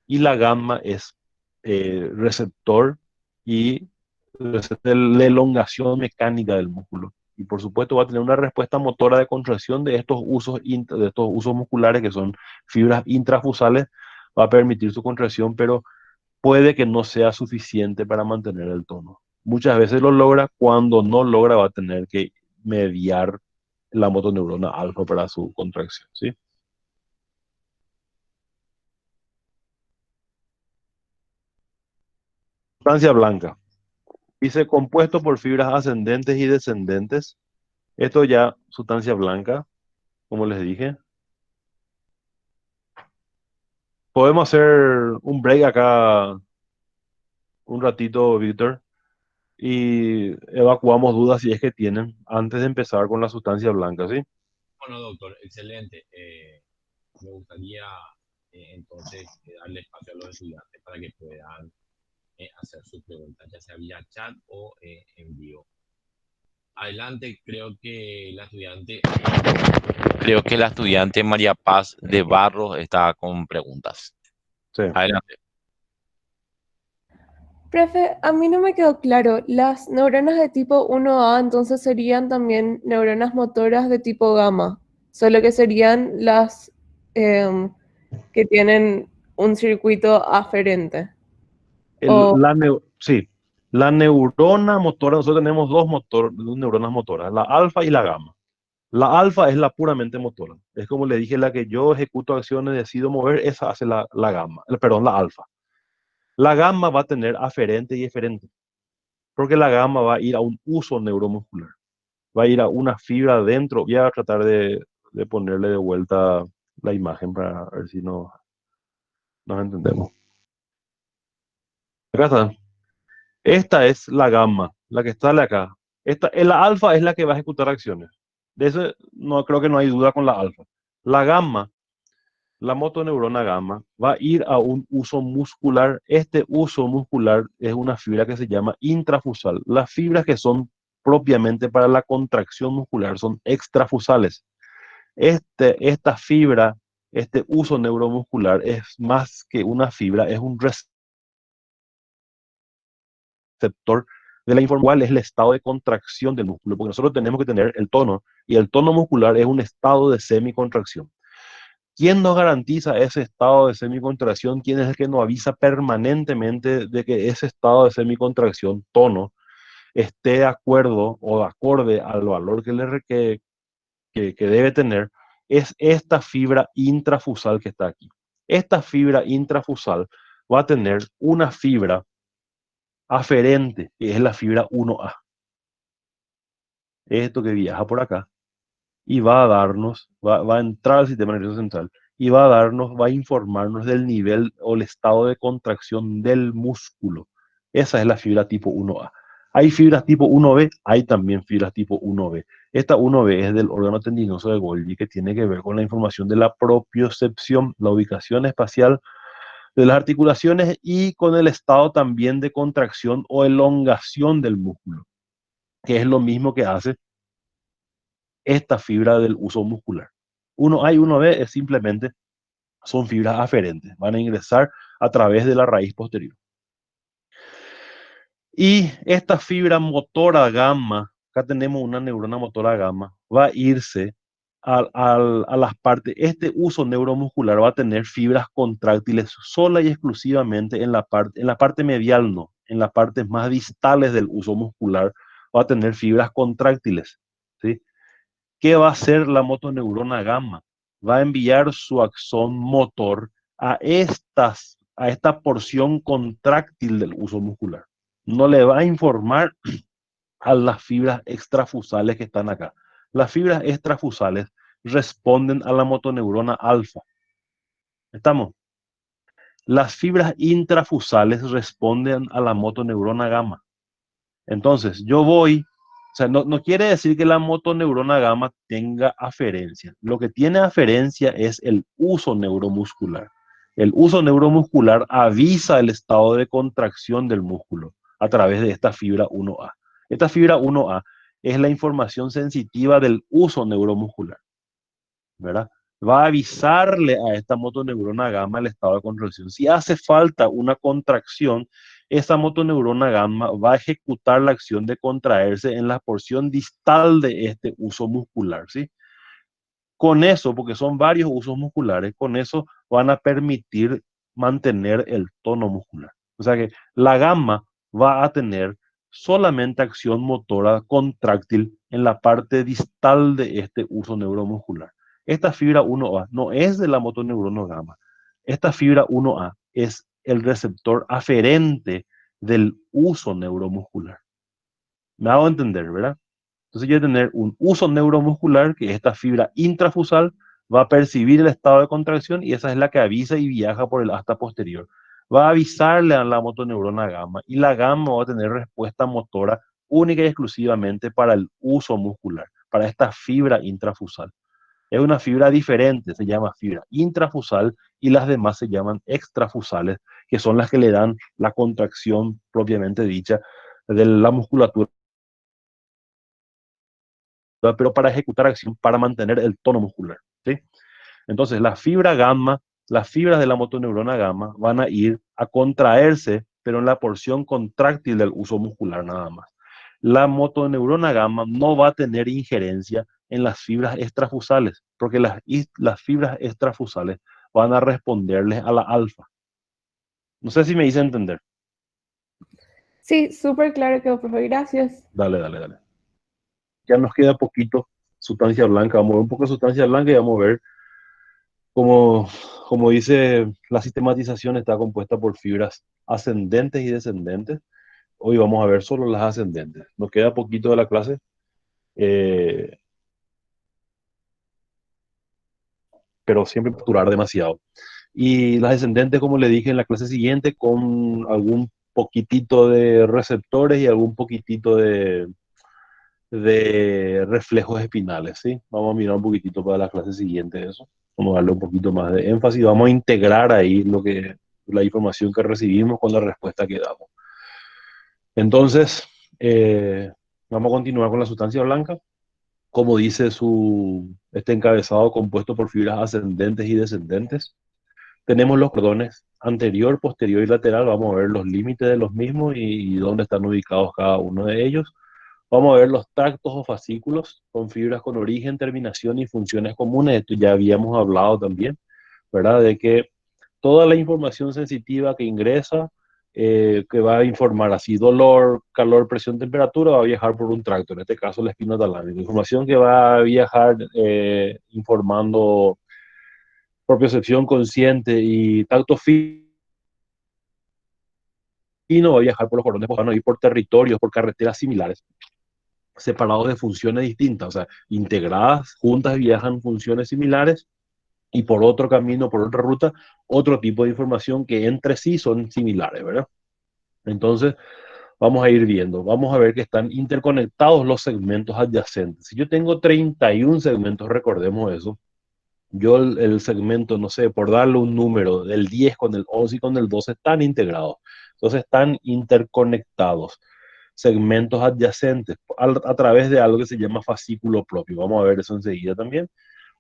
y la gamma es receptor y la elongación mecánica del músculo. Y por supuesto va a tener una respuesta motora de contracción de estos usos musculares que son fibras intrafusales, va a permitir su contracción, pero puede que no sea suficiente para mantener el tono. Muchas veces lo logra, cuando no logra va a tener que mediar la motoneurona alfa para su contracción, ¿sí? Sustancia blanca. Dice compuesto por fibras ascendentes y descendentes. Esto ya, sustancia blanca, como les dije. Podemos hacer un break acá un ratito, Víctor. y evacuamos dudas si es que tienen antes de empezar con la sustancia blanca, ¿sí? Bueno, doctor, excelente. Me gustaría entonces darle espacio a los estudiantes para que puedan hacer sus preguntas, ya sea vía chat o en vivo. Adelante, creo que la estudiante María Paz de Barros está con preguntas. Sí. Adelante. Profe, a mí no me quedó claro, las neuronas de tipo 1A entonces serían también neuronas motoras de tipo gamma, solo que serían las que tienen un circuito aferente. O, Sí, la neurona motora, nosotros tenemos dos neuronas motoras, la alfa y la gamma. La alfa es la puramente motora. Es como le dije, la que yo ejecuto acciones, decido mover, esa hace la gamma, perdón, la alfa. La gamma va a tener aferente y eferente, porque la gamma va a ir a un uso neuromuscular, va a ir a una fibra dentro. Voy a tratar de ponerle de vuelta la imagen para ver si nos entendemos. Acá está. Esta es la gamma, la que sale acá. La alfa es la que va a ejecutar acciones. De eso no creo que no hay duda con la alfa. La gamma, la motoneurona gamma, va a ir a un uso muscular. Este uso muscular es una fibra que se llama intrafusal. Las fibras que son propiamente para la contracción muscular son extrafusales. Esta fibra, este uso neuromuscular es más que una fibra, es un receptor de la información, cuál es el estado de contracción del músculo, porque nosotros tenemos que tener el tono, y el tono muscular es un estado de semicontracción. ¿Quién nos garantiza ese estado de semicontracción? ¿Quién es el que nos avisa permanentemente de que ese estado de semicontracción, tono, esté de acuerdo o de acorde al valor que debe tener? Es esta fibra intrafusal que está aquí. Esta fibra intrafusal va a tener una fibra aferente, que es la fibra 1A. Esto que viaja por acá y va a darnos, va a entrar al sistema nervioso central y va a informarnos del nivel o el estado de contracción del músculo. Esa es la fibra tipo 1A. Hay fibras tipo 1B, hay también fibras tipo 1B. Esta 1B es del órgano tendinoso de Golgi, que tiene que ver con la información de la propiocepción, la ubicación espacial de las articulaciones, y con el estado también de contracción o elongación del músculo, que es lo mismo que hace esta fibra del uso muscular. Uno A y uno B es simplemente, son fibras aferentes, van a ingresar a través de la raíz posterior. Y esta fibra motora gamma, acá tenemos una neurona motora gamma, va a irse a las partes. Este uso neuromuscular va a tener fibras contráctiles sola y exclusivamente en la parte medial, no, en las partes más distales del uso muscular va a tener fibras contráctiles, ¿sí? ¿Qué va a hacer la motoneurona gamma? Va a enviar su axón motor a esta porción contráctil del uso muscular. No le va a informar a las fibras extrafusales que están acá. Las fibras extrafusales responden a la motoneurona alfa. ¿Estamos? Las fibras intrafusales responden a la motoneurona gamma. Entonces, o sea, no quiere decir que la motoneurona gamma tenga aferencia. Lo que tiene aferencia es el uso neuromuscular. El uso neuromuscular avisa el estado de contracción del músculo a través de esta fibra 1A. Esta fibra 1A es la información sensitiva del uso neuromuscular, ¿verdad? Va a avisarle a esta motoneurona gamma el estado de contracción. Si hace falta una contracción, esa motoneurona gamma va a ejecutar la acción de contraerse en la porción distal de este uso muscular, ¿sí? Con eso, porque son varios usos musculares, con eso van a permitir mantener el tono muscular. O sea que la gamma va a tener solamente acción motora contráctil en la parte distal de este uso neuromuscular. Esta fibra 1A no es de la motoneurona gamma. Esta fibra 1A es el receptor aferente del uso neuromuscular. Me hago entender, ¿verdad? Entonces yo voy a tener un uso neuromuscular, que esta fibra intrafusal va a percibir el estado de contracción y esa es la que avisa y viaja por el asta posterior. va a avisarle a la motoneurona gamma y la gamma va a tener respuesta motora única y exclusivamente para el uso muscular, para esta fibra intrafusal. Es una fibra diferente, se llama fibra intrafusal y las demás se llaman extrafusales, que son las que le dan la contracción propiamente dicha de la musculatura, pero para ejecutar acción, para mantener el tono muscular, ¿sí? Entonces, la fibra gamma, las fibras de la motoneurona gamma van a ir a contraerse, pero en la porción contráctil del uso muscular nada más. La motoneurona gamma no va a tener injerencia en las fibras extrafusales, porque las fibras extrafusales van a responderles a la alfa. No sé si me hice entender. Sí, súper claro quedó, profe. Gracias. Dale, dale, dale. Ya nos queda poquito sustancia blanca. Vamos a ver un poco de sustancia blanca y vamos a ver cómo, como dice, la sistematización está compuesta por fibras ascendentes y descendentes. Hoy vamos a ver solo las ascendentes. Nos queda poquito de la clase, eh, pero siempre durar demasiado. Y las descendentes, como le dije en la clase siguiente, con algún poquitito de receptores y algún poquitito de reflejos espinales, ¿sí? Vamos a mirar un poquitito para la clase siguiente eso. Vamos a darle un poquito más de énfasis. Vamos a integrar ahí la información que recibimos con la respuesta que damos. Entonces, vamos a continuar con la sustancia blanca. Como dice este encabezado compuesto por fibras ascendentes y descendentes. Tenemos los cordones anterior, posterior y lateral. Vamos a ver los límites de los mismos y dónde están ubicados cada uno de ellos. Vamos a ver los tractos o fascículos con fibras con origen, terminación y funciones comunes. Esto ya habíamos hablado también, ¿verdad? De que toda la información sensitiva que ingresa, que va a informar así dolor, calor, presión, temperatura, va a viajar por un tracto, en este caso la espina talámica. Información que va a viajar informando propiocepción consciente y tacto fino va a viajar por los cordones, van a ir por territorios, por carreteras similares, separados de funciones distintas, o sea, integradas, juntas viajan funciones similares y por otro camino, por otra ruta, otro tipo de información que entre sí son similares, ¿verdad? Entonces, vamos a ir viendo, vamos a ver que están interconectados los segmentos adyacentes. Si yo tengo 31 segmentos, recordemos eso, yo el segmento, no sé, por darle un número, del 10 con el 11 y con el 12 están integrados. Entonces están interconectados. Segmentos adyacentes a través de algo que se llama fascículo propio. Vamos a ver eso enseguida también.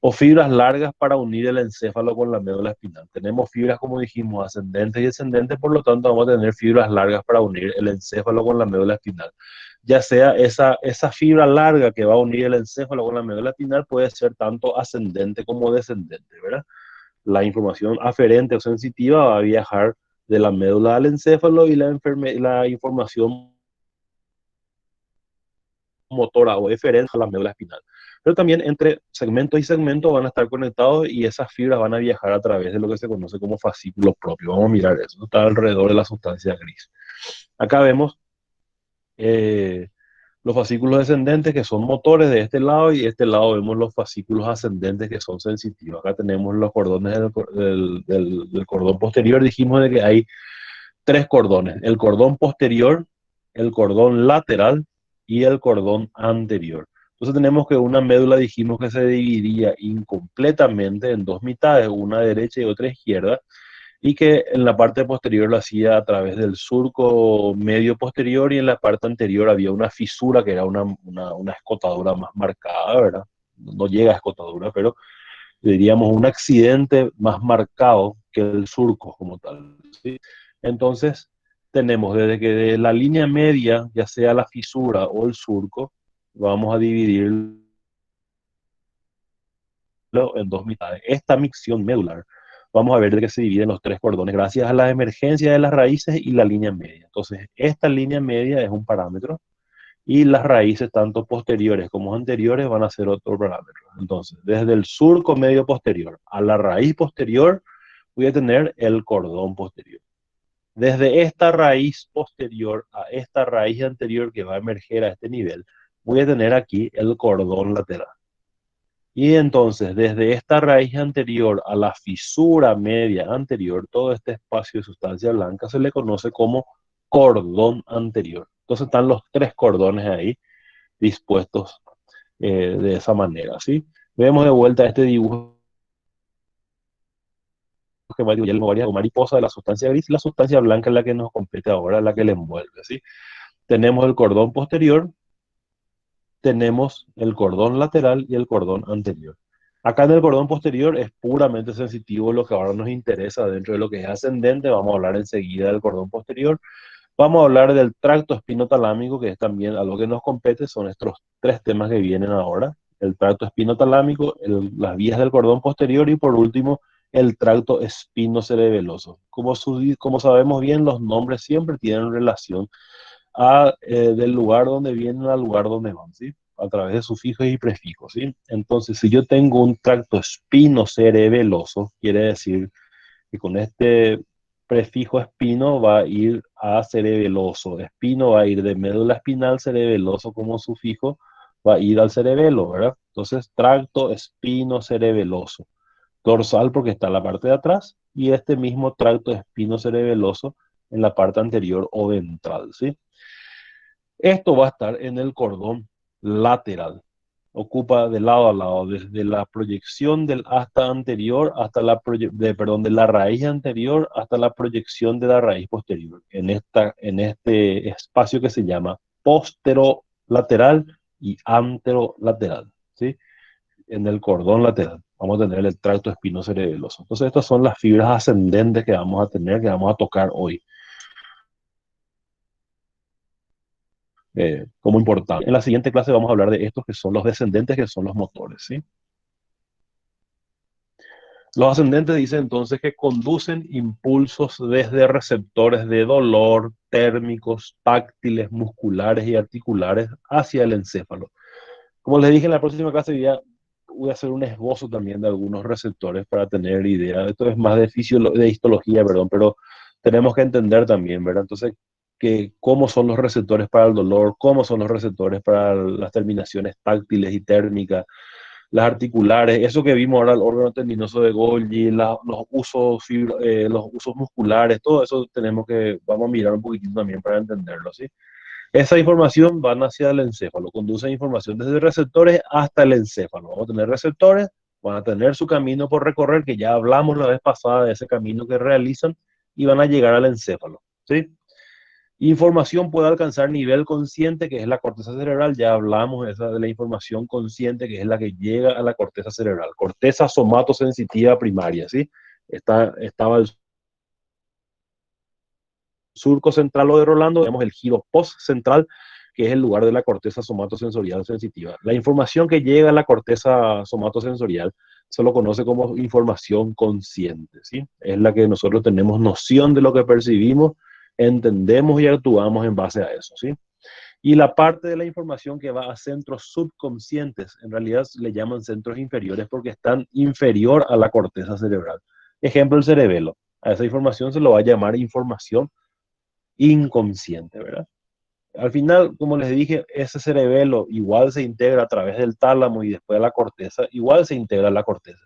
O fibras largas para unir el encéfalo con la médula espinal. Tenemos fibras, como dijimos, ascendentes y descendentes, por lo tanto vamos a tener fibras largas para unir el encéfalo con la médula espinal. Ya sea esa fibra larga que va a unir el encéfalo con la médula espinal puede ser tanto ascendente como descendente, ¿verdad? La información aferente o sensitiva va a viajar de la médula al encéfalo y la información motora o eferente a la médula espinal. Pero también entre segmento y segmento van a estar conectados y esas fibras van a viajar a través de lo que se conoce como fascículo propio. Vamos a mirar eso, está alrededor de la sustancia gris. Acá vemos los fascículos descendentes que son motores de este lado y de este lado vemos los fascículos ascendentes que son sensitivos. Acá tenemos los cordones del cordón posterior. Dijimos de que hay tres cordones, el cordón posterior, el cordón lateral y el cordón anterior. Entonces tenemos que una médula dijimos que se dividía incompletamente en dos mitades, una derecha y otra izquierda, y que en la parte posterior lo hacía a través del surco medio posterior y en la parte anterior había una fisura que era una escotadura más marcada, ¿verdad? No llega a escotadura, pero diríamos un accidente más marcado que el surco como tal, ¿sí? Entonces, tenemos desde que de la línea media, ya sea la fisura o el surco, vamos a dividirlo en dos mitades. Esta micción medular, vamos a ver de que se divide en los tres cordones gracias a la emergencia de las raíces y la línea media. Entonces, esta línea media es un parámetro y las raíces, tanto posteriores como anteriores, van a ser otro parámetro. Entonces, desde el surco medio posterior a la raíz posterior, voy a tener el cordón posterior. Desde esta raíz posterior a esta raíz anterior que va a emerger a este nivel, voy a tener aquí el cordón lateral. Y entonces, desde esta raíz anterior a la fisura media anterior, todo este espacio de sustancia blanca se le conoce como cordón anterior. Entonces están los tres cordones ahí dispuestos de esa manera, ¿sí? Vemos de vuelta este dibujo que ya le varias mariposa de la sustancia gris, y la sustancia blanca es la que nos compete ahora, la que le envuelve, ¿sí? Tenemos el cordón posterior, tenemos el cordón lateral y el cordón anterior. Acá en el cordón posterior es puramente sensitivo lo que ahora nos interesa dentro de lo que es ascendente. Vamos a hablar enseguida del cordón posterior. Vamos a hablar del tracto espinotalámico, que es también algo que nos compete. Son estos tres temas que vienen ahora. El tracto espinotalámico, las vías del cordón posterior y por último el tracto espinocerebeloso. Como sabemos bien, los nombres siempre tienen relación del lugar donde vienen al lugar donde van, ¿sí? A través de sufijos y prefijos, ¿sí? Entonces, si yo tengo un tracto espinocerebeloso, quiere decir que con este prefijo espino va a ir a cerebeloso. Espino va a ir de médula espinal, cerebeloso como sufijo va a ir al cerebelo, ¿verdad? Entonces, tracto espinocerebeloso. Dorsal porque está en la parte de atrás y este mismo tracto espinocerebeloso en la parte anterior o ventral, ¿sí? Esto va a estar en el cordón lateral. Ocupa de lado a lado, desde la proyección del asta anterior hasta de la raíz anterior hasta la proyección de la raíz posterior, en este espacio que se llama posterolateral y anterolateral, ¿sí? En el cordón lateral vamos a tener el tracto espinocerebeloso. Entonces estas son las fibras ascendentes que vamos a tener, que vamos a tocar hoy. Como importante. En la siguiente clase vamos a hablar de estos que son los descendentes, que son los motores, ¿sí? Los ascendentes dicen entonces que conducen impulsos desde receptores de dolor, térmicos, táctiles, musculares y articulares hacia el encéfalo. Como les dije, en la próxima clase voy a hacer un esbozo también de algunos receptores para tener idea. Esto es más de histología, perdón, pero tenemos que entender también, ¿verdad? Entonces, cómo son los receptores para el dolor, cómo son los receptores para las terminaciones táctiles y térmicas, las articulares, eso que vimos ahora, el órgano tendinoso de Golgi, los usos musculares, todo eso vamos a mirar un poquitito también para entenderlo, ¿sí? Esa información van hacia el encéfalo, conducen información desde receptores hasta el encéfalo. Vamos a tener receptores, van a tener su camino por recorrer, que ya hablamos la vez pasada de ese camino que realizan, y van a llegar al encéfalo, ¿sí? Información puede alcanzar nivel consciente, que es la corteza cerebral. Ya hablamos de la información consciente, que es la que llega a la corteza cerebral. Corteza somatosensitiva primaria, ¿sí? Estaba el surco central o de Rolando, tenemos el giro postcentral, que es el lugar de la corteza somatosensorial sensitiva. La información que llega a la corteza somatosensorial se lo conoce como información consciente, ¿sí? Es la que nosotros tenemos noción de lo que percibimos, entendemos y actuamos en base a eso, ¿sí? Y la parte de la información que va a centros subconscientes, en realidad le llaman centros inferiores porque están inferior a la corteza cerebral. Ejemplo, el cerebelo. A esa información se lo va a llamar información inconsciente, ¿verdad? Al final, como les dije, ese cerebelo igual se integra a través del tálamo y después de la corteza, igual se integra a la corteza.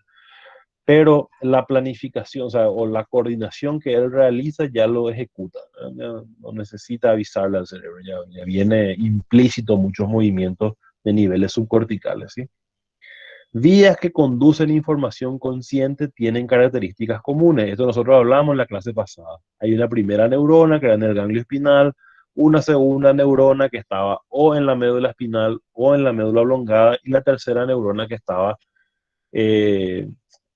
Pero la planificación, o la coordinación que él realiza ya lo ejecuta, no necesita avisarle al cerebro, ya viene implícito muchos movimientos de niveles subcorticales, ¿sí? Vías que conducen información consciente tienen características comunes. Esto nosotros hablamos en la clase pasada. Hay una primera neurona que era en el ganglio espinal, una segunda neurona que estaba o en la médula espinal o en la médula oblongada, y la tercera neurona que estaba eh,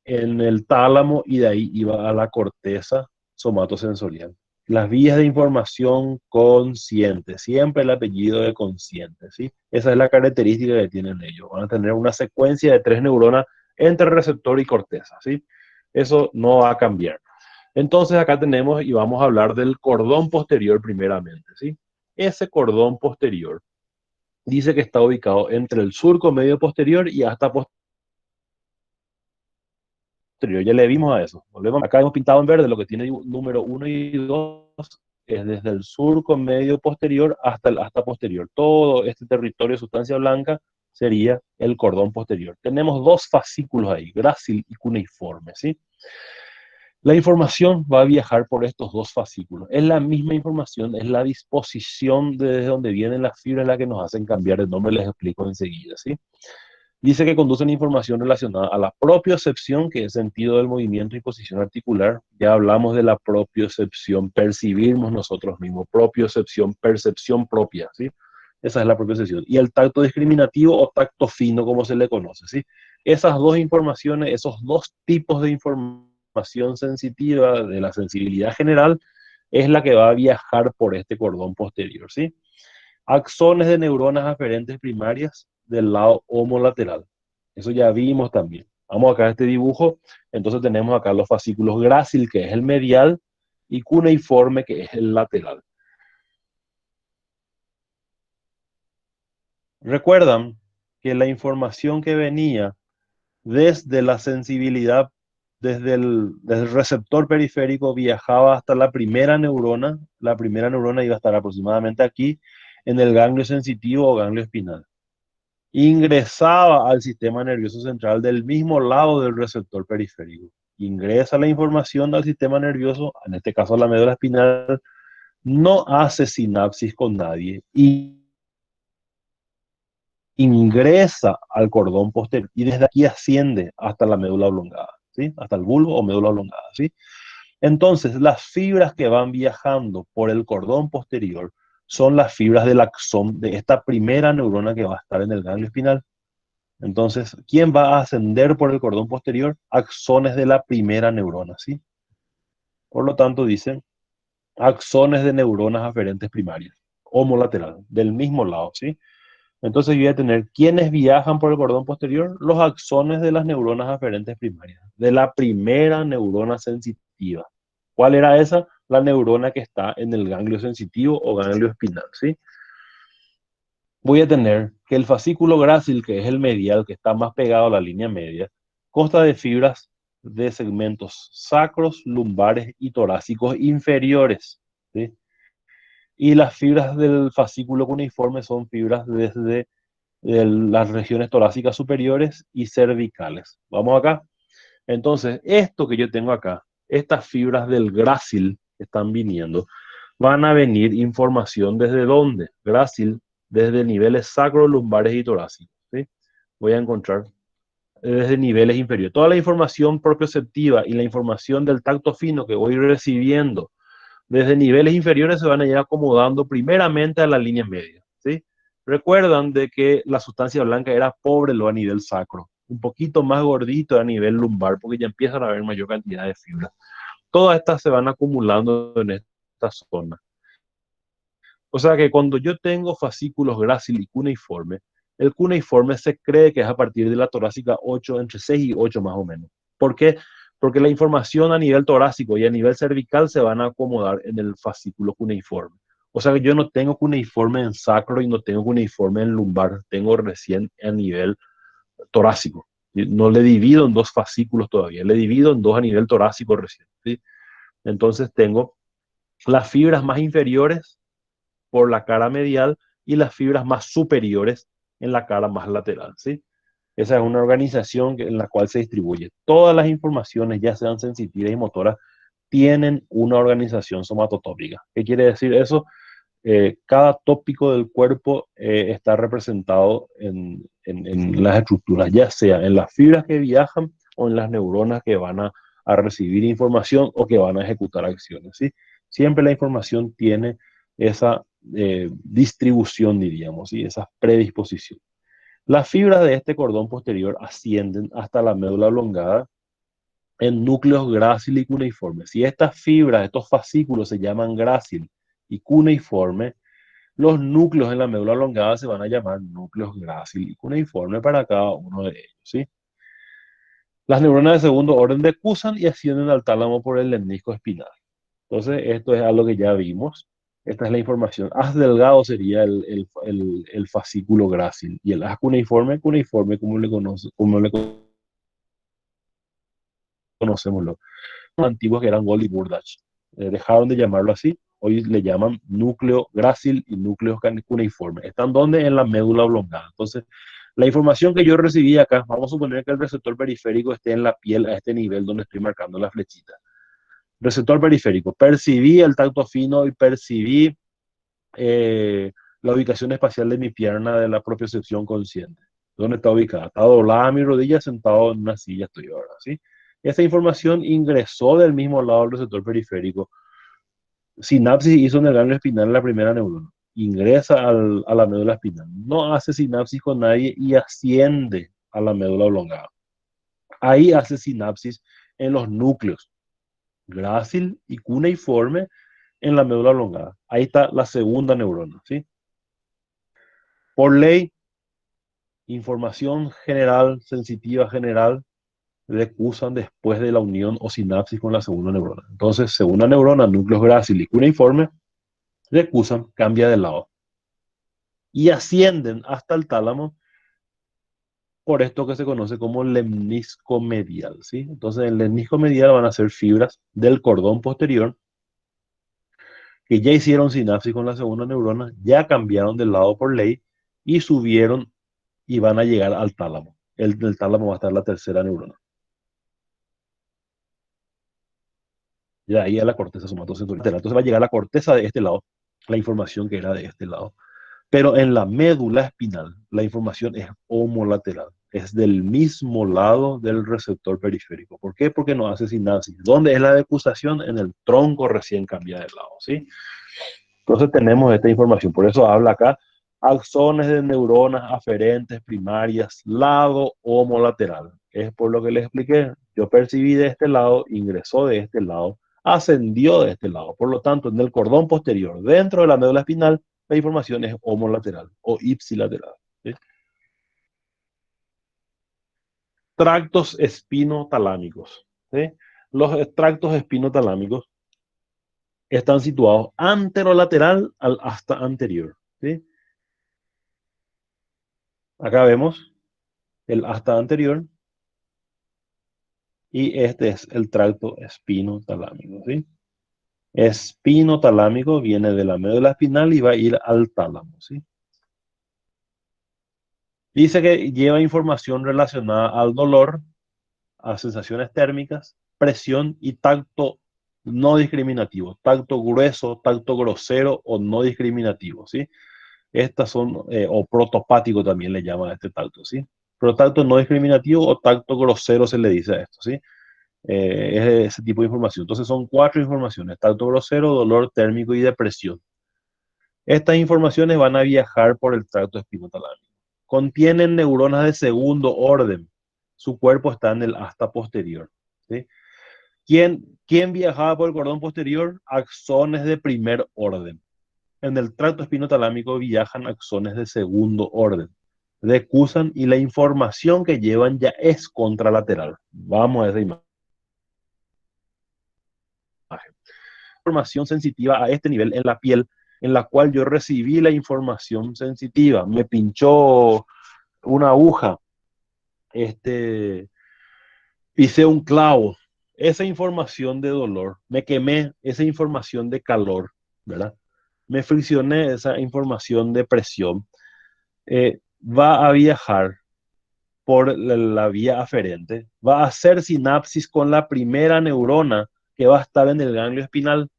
en el tálamo, y de ahí iba a la corteza somatosensorial. Las vías de información consciente, siempre el apellido de consciente, ¿sí? Esa es la característica que tienen ellos. Van a tener una secuencia de 3 neuronas entre receptor y corteza, ¿sí? Eso no va a cambiar. Entonces acá tenemos, y vamos a hablar del cordón posterior primeramente, ¿sí? Ese cordón posterior dice que está ubicado entre el surco medio posterior y hasta posterior. Ya le vimos a eso. Volvemos. Acá hemos pintado en verde lo que tiene número 1 y 2, es desde el surco medio posterior hasta el asta posterior. Todo este territorio de sustancia blanca sería el cordón posterior. Tenemos dos fascículos ahí, grácil y cuneiforme, ¿sí? La información va a viajar por estos dos fascículos. Es la misma información, es la disposición desde donde vienen las fibras la que nos hacen cambiar el nombre, les explico enseguida, ¿sí? Dice que conducen información relacionada a la propiocepción, que es sentido del movimiento y posición articular. Ya hablamos de la propiocepción, percibirnos nosotros mismos, propiocepción, percepción propia, ¿sí? Esa es la propiocepción. Y el tacto discriminativo o tacto fino, como se le conoce, ¿sí? Esas dos informaciones, esos dos tipos de información sensitiva de la sensibilidad general, es la que va a viajar por este cordón posterior, ¿sí? Axones de neuronas aferentes primarias del lado homolateral. Eso ya vimos también. Vamos acá a este dibujo. Entonces tenemos acá los fascículos grácil, que es el medial, y cuneiforme, que es el lateral. Recuerdan que la información que venía desde la sensibilidad, desde el receptor periférico, viajaba hasta la primera neurona. La primera neurona iba a estar aproximadamente aquí, en el ganglio sensitivo o ganglio espinal. Ingresaba al sistema nervioso central del mismo lado del receptor periférico. Ingresa la información al sistema nervioso, en este caso a la médula espinal, no hace sinapsis con nadie y ingresa al cordón posterior y desde aquí asciende hasta la médula oblongada, ¿sí? Hasta el bulbo o médula oblongada, ¿sí? Entonces, las fibras que van viajando por el cordón posterior son las fibras del axón de esta primera neurona que va a estar en el ganglio espinal. Entonces, ¿quién va a ascender por el cordón posterior? Axones de la primera neurona, ¿sí? Por lo tanto, dicen axones de neuronas aferentes primarias, homolateral, del mismo lado, ¿sí? Entonces yo voy a tener quienes viajan por el cordón posterior, los axones de las neuronas aferentes primarias, de la primera neurona sensitiva. ¿Cuál era esa? La neurona que está en el ganglio sensitivo o ganglio espinal, ¿sí? Voy a tener que el fascículo grácil, que es el medial, que está más pegado a la línea media, consta de fibras de segmentos sacros, lumbares y torácicos inferiores, ¿sí? Y las fibras del fascículo cuneiforme son fibras desde las regiones torácicas superiores y cervicales. Vamos acá. Entonces, esto que yo tengo acá, estas fibras del grácil que están viniendo, van a venir información desde dónde? Grácil, desde niveles sacros, lumbares y torácicos, ¿sí? Voy a encontrar desde niveles inferiores. Toda la información propioceptiva y la información del tacto fino que voy recibiendo desde niveles inferiores se van a ir acomodando primeramente a la línea media, ¿sí? Recuerdan de que la sustancia blanca era pobre lo a nivel sacro, un poquito más gordito a nivel lumbar, porque ya empiezan a haber mayor cantidad de fibras. Todas estas se van acumulando en esta zona. O sea que cuando yo tengo fascículos grácil y cuneiforme, el cuneiforme se cree que es a partir de la torácica 8, entre 6 y 8 más o menos. ¿Por qué? Porque la información a nivel torácico y a nivel cervical se van a acomodar en el fascículo cuneiforme. O sea que yo no tengo cuneiforme en sacro y no tengo cuneiforme en lumbar, tengo recién a nivel torácico. No le divido en dos fascículos todavía, le divido en dos a nivel torácico recién, ¿sí? Entonces tengo las fibras más inferiores por la cara medial y las fibras más superiores en la cara más lateral, ¿sí? Esa es una organización en la cual se distribuye. Todas las informaciones, ya sean sensitivas y motoras, tienen una organización somatotópica. ¿Qué quiere decir eso? Cada tópico del cuerpo está representado en las estructuras, ya sea en las fibras que viajan o en las neuronas que van a recibir información o que van a ejecutar acciones, ¿sí? Siempre la información tiene esa distribución, diríamos, ¿sí? Esa predisposición. Las fibras de este cordón posterior ascienden hasta la médula oblongada en núcleos grácil y cuneiforme. Si estas fibras, estos fascículos se llaman grácil y cuneiforme, los núcleos en la médula oblongada se van a llamar núcleos grácil y cuneiforme para cada uno de ellos, ¿sí? Las neuronas de segundo orden decusan y ascienden al tálamo por el lemnisco espinal. Entonces, esto es algo que ya vimos. Esta es la información. Haz delgado sería el fascículo grácil y el haz cuneiforme, como le conocemos los antiguos que eran Gold y Burdach. Dejaron de llamarlo así. Hoy le llaman núcleo grácil y núcleo cuneiforme. ¿Están donde? En la médula oblongada. Entonces, La información que yo recibí acá, vamos a suponer que el receptor periférico esté en la piel a este nivel donde estoy marcando la flechita. Receptor periférico, percibí el tacto fino y percibí la ubicación espacial de mi pierna de la propiocepción consciente. ¿Dónde está ubicada? Está doblada mi rodilla, sentado en una silla estoy ahora, ¿sí? Esta información ingresó del mismo lado del receptor periférico. Sinapsis hizo en el ganglio espinal en la primera neurona. Ingresa a la médula espinal. No hace sinapsis con nadie y asciende a la médula oblongada. Ahí hace sinapsis en los núcleos grácil y cuneiforme en la médula oblongada. Ahí está la segunda neurona, ¿sí? Por ley, información general, sensitiva general, recusan después de la unión o sinapsis con la segunda neurona. Entonces, segunda neurona, núcleos grácil y cuneiforme, recusan, cambia de lado. Y ascienden hasta el tálamo por esto que se conoce como lemnisco medial, ¿sí? Entonces, en el lemnisco medial van a ser fibras del cordón posterior que ya hicieron sinapsis con la segunda neurona, ya cambiaron de lado por ley y subieron y van a llegar al tálamo. El tálamo va a estar la tercera neurona. Y de ahí a la corteza somatosensorial. Entonces va a llegar a la corteza de este lado, la información que era de este lado. Pero en la médula espinal, la información es homolateral. Es del mismo lado del receptor periférico. ¿Por qué? Porque no hace sinapsis. ¿Dónde es la decusación? En el tronco recién cambia de lado, ¿sí? Entonces tenemos esta información. Por eso habla acá axones de neuronas aferentes primarias, lado homolateral. Es por lo que les expliqué. Yo percibí de este lado, ingresó de este lado, ascendió de este lado. Por lo tanto, en el cordón posterior, dentro de la médula espinal, la información es homolateral o ipsilateral, ¿sí? Tractos espinotalámicos, ¿sí? Los tractos espinotalámicos están situados anterolateral al asta anterior, ¿sí? Acá vemos el asta anterior y este es el tracto espinotalámico, ¿sí? Espinotalámico viene de la médula espinal y va a ir al tálamo, ¿sí? Dice que lleva información relacionada al dolor, a sensaciones térmicas, presión y tacto no discriminativo, tacto grueso, tacto grosero o no discriminativo, ¿sí? Estas son, o protopático también le llaman a este tacto, ¿sí? Pero tacto no discriminativo o tacto grosero se le dice a esto, ¿sí? Es ese tipo de información. Entonces son 4 informaciones: tacto grosero, dolor térmico y depresión. Estas informaciones van a viajar por el tracto espinotalámico. Contienen neuronas de segundo orden. Su cuerpo está en el asta posterior, ¿sí? ¿Quién viajaba por el cordón posterior? Axones de primer orden. En el tracto espinotalámico viajan axones de segundo orden. Decusan y la información que llevan ya es contralateral. Vamos a esa imagen. Información sensitiva a este nivel en la piel, en la cual yo recibí la información sensitiva. Me pinchó una aguja, pisé un clavo. Esa información de dolor, me quemé, esa información de calor, ¿verdad? Me friccioné, esa información de presión, va a viajar por la vía aferente, va a hacer sinapsis con la primera neurona que va a estar en el ganglio espinal,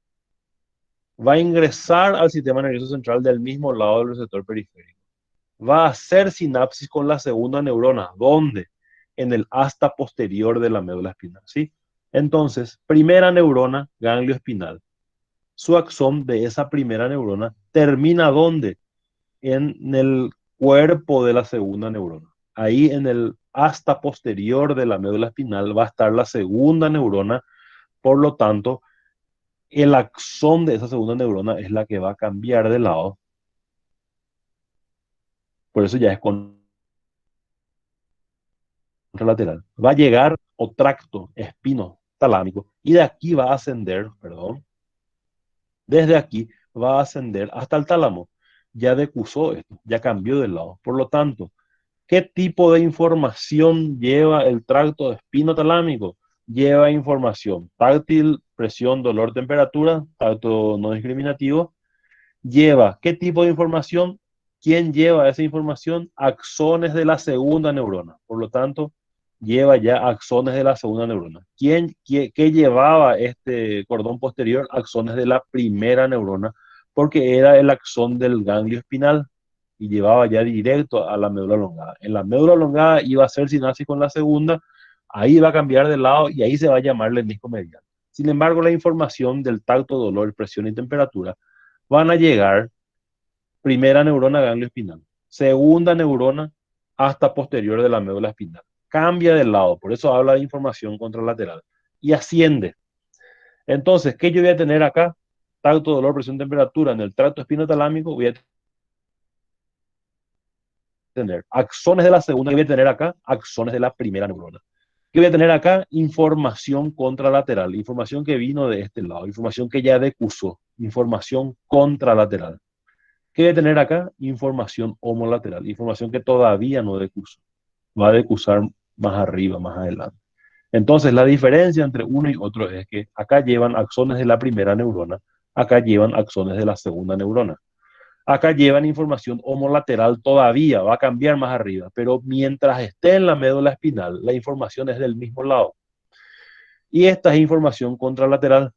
va a ingresar al sistema nervioso central del mismo lado del receptor periférico, va a hacer sinapsis con la segunda neurona, ¿dónde? En el asta posterior de la médula espinal, ¿sí? Entonces, primera neurona, ganglio espinal. Su axón de esa primera neurona termina ¿dónde? En el cuerpo de la segunda neurona. Ahí en el asta posterior de la médula espinal va a estar la segunda neurona. Por lo tanto, el axón de esa segunda neurona es la que va a cambiar de lado. Por eso ya es contralateral. Va a llegar o tracto espinotalámico y de aquí va a ascender, perdón, desde aquí va a ascender hasta el tálamo. Ya decusó esto, ya cambió de lado. Por lo tanto, ¿qué tipo de información lleva el tracto espinotalámico? Lleva información táctil, presión, dolor, temperatura, tacto no discriminativo. Lleva, ¿qué tipo de información? ¿Quién lleva esa información? Axones de la segunda neurona. Por lo tanto, lleva ya axones de la segunda neurona. ¿Qué llevaba este cordón posterior? Axones de la primera neurona, porque era el axón del ganglio espinal y llevaba ya directo a la médula elongada. En la médula elongada iba a ser sinapsis con la segunda, ahí va a cambiar de lado y ahí se va a llamar lemnisco medial. Sin embargo, la información del tacto, dolor, presión y temperatura van a llegar primera neurona ganglio espinal, segunda neurona hasta posterior de la médula espinal. Cambia de lado, por eso habla de información contralateral y asciende. Entonces, ¿qué yo voy a tener acá? Tacto, dolor, presión, temperatura. En el tracto espinotalámico voy a tener axones de la segunda, ¿qué voy a tener acá? Axones de la primera neurona. ¿Qué voy a tener acá? Información contralateral, información que vino de este lado, información que ya decusó, información contralateral. ¿Qué voy a tener acá? Información homolateral, información que todavía no decusó, va a decusar más arriba, más adelante. Entonces, la diferencia entre uno y otro es que acá llevan axones de la primera neurona, acá llevan axones de la segunda neurona. Acá llevan información homolateral todavía, va a cambiar más arriba, pero mientras esté en la médula espinal, la información es del mismo lado. Y esta es información contralateral,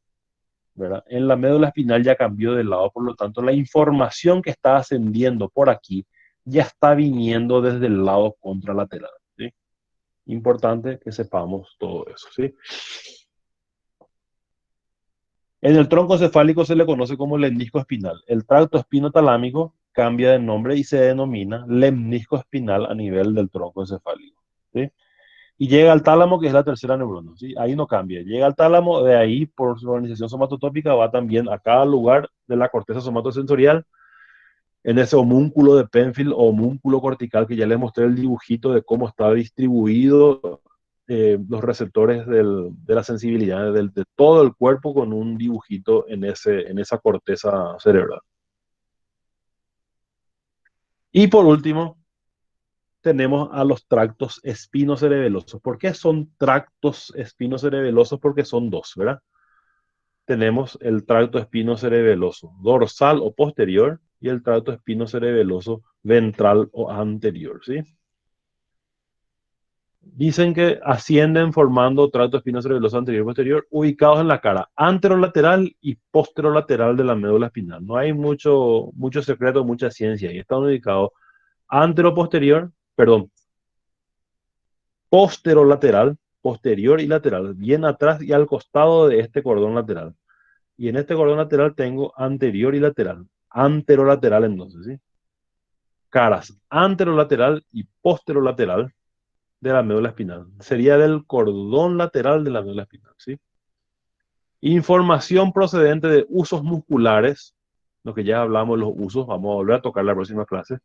¿verdad? En la médula espinal ya cambió de lado, por lo tanto, la información que está ascendiendo por aquí ya está viniendo desde el lado contralateral, ¿sí? Importante que sepamos todo eso, ¿sí? En el tronco cefálico se le conoce como lemnisco espinal. El tracto espinotalámico cambia de nombre y se denomina lemnisco espinal a nivel del tronco cefálico, ¿sí? Y llega al tálamo, que es la tercera neurona, ¿sí? Ahí no cambia. Llega al tálamo, de ahí, por su organización somatotópica, va también a cada lugar de la corteza somatosensorial, en ese homúnculo de Penfield o homúnculo cortical, que ya les mostré el dibujito de cómo está distribuido los receptores de la sensibilidad de todo el cuerpo con un dibujito en esa corteza cerebral. Y por último, tenemos a los tractos espinocerebelosos. ¿Por qué son tractos espinocerebelosos? Porque son dos, ¿verdad? Tenemos el tracto espinocerebeloso dorsal o posterior y el tracto espinocerebeloso ventral o anterior, ¿sí? Dicen que ascienden formando tracto espinocerebeloso anterior y posterior ubicados en la cara anterolateral y posterolateral de la médula espinal. No hay mucho secreto, mucha ciencia. Y están ubicados antero-posterior, perdón, posterolateral, posterior y lateral, bien atrás y al costado de este cordón lateral. Y en este cordón lateral tengo anterior y lateral, anterolateral entonces, ¿sí? Caras anterolateral y posterolateral de la médula espinal. Sería del cordón lateral de la médula espinal, ¿sí? Información procedente de usos musculares, lo que ya hablamos de los usos, vamos a volver a tocar la próxima clase.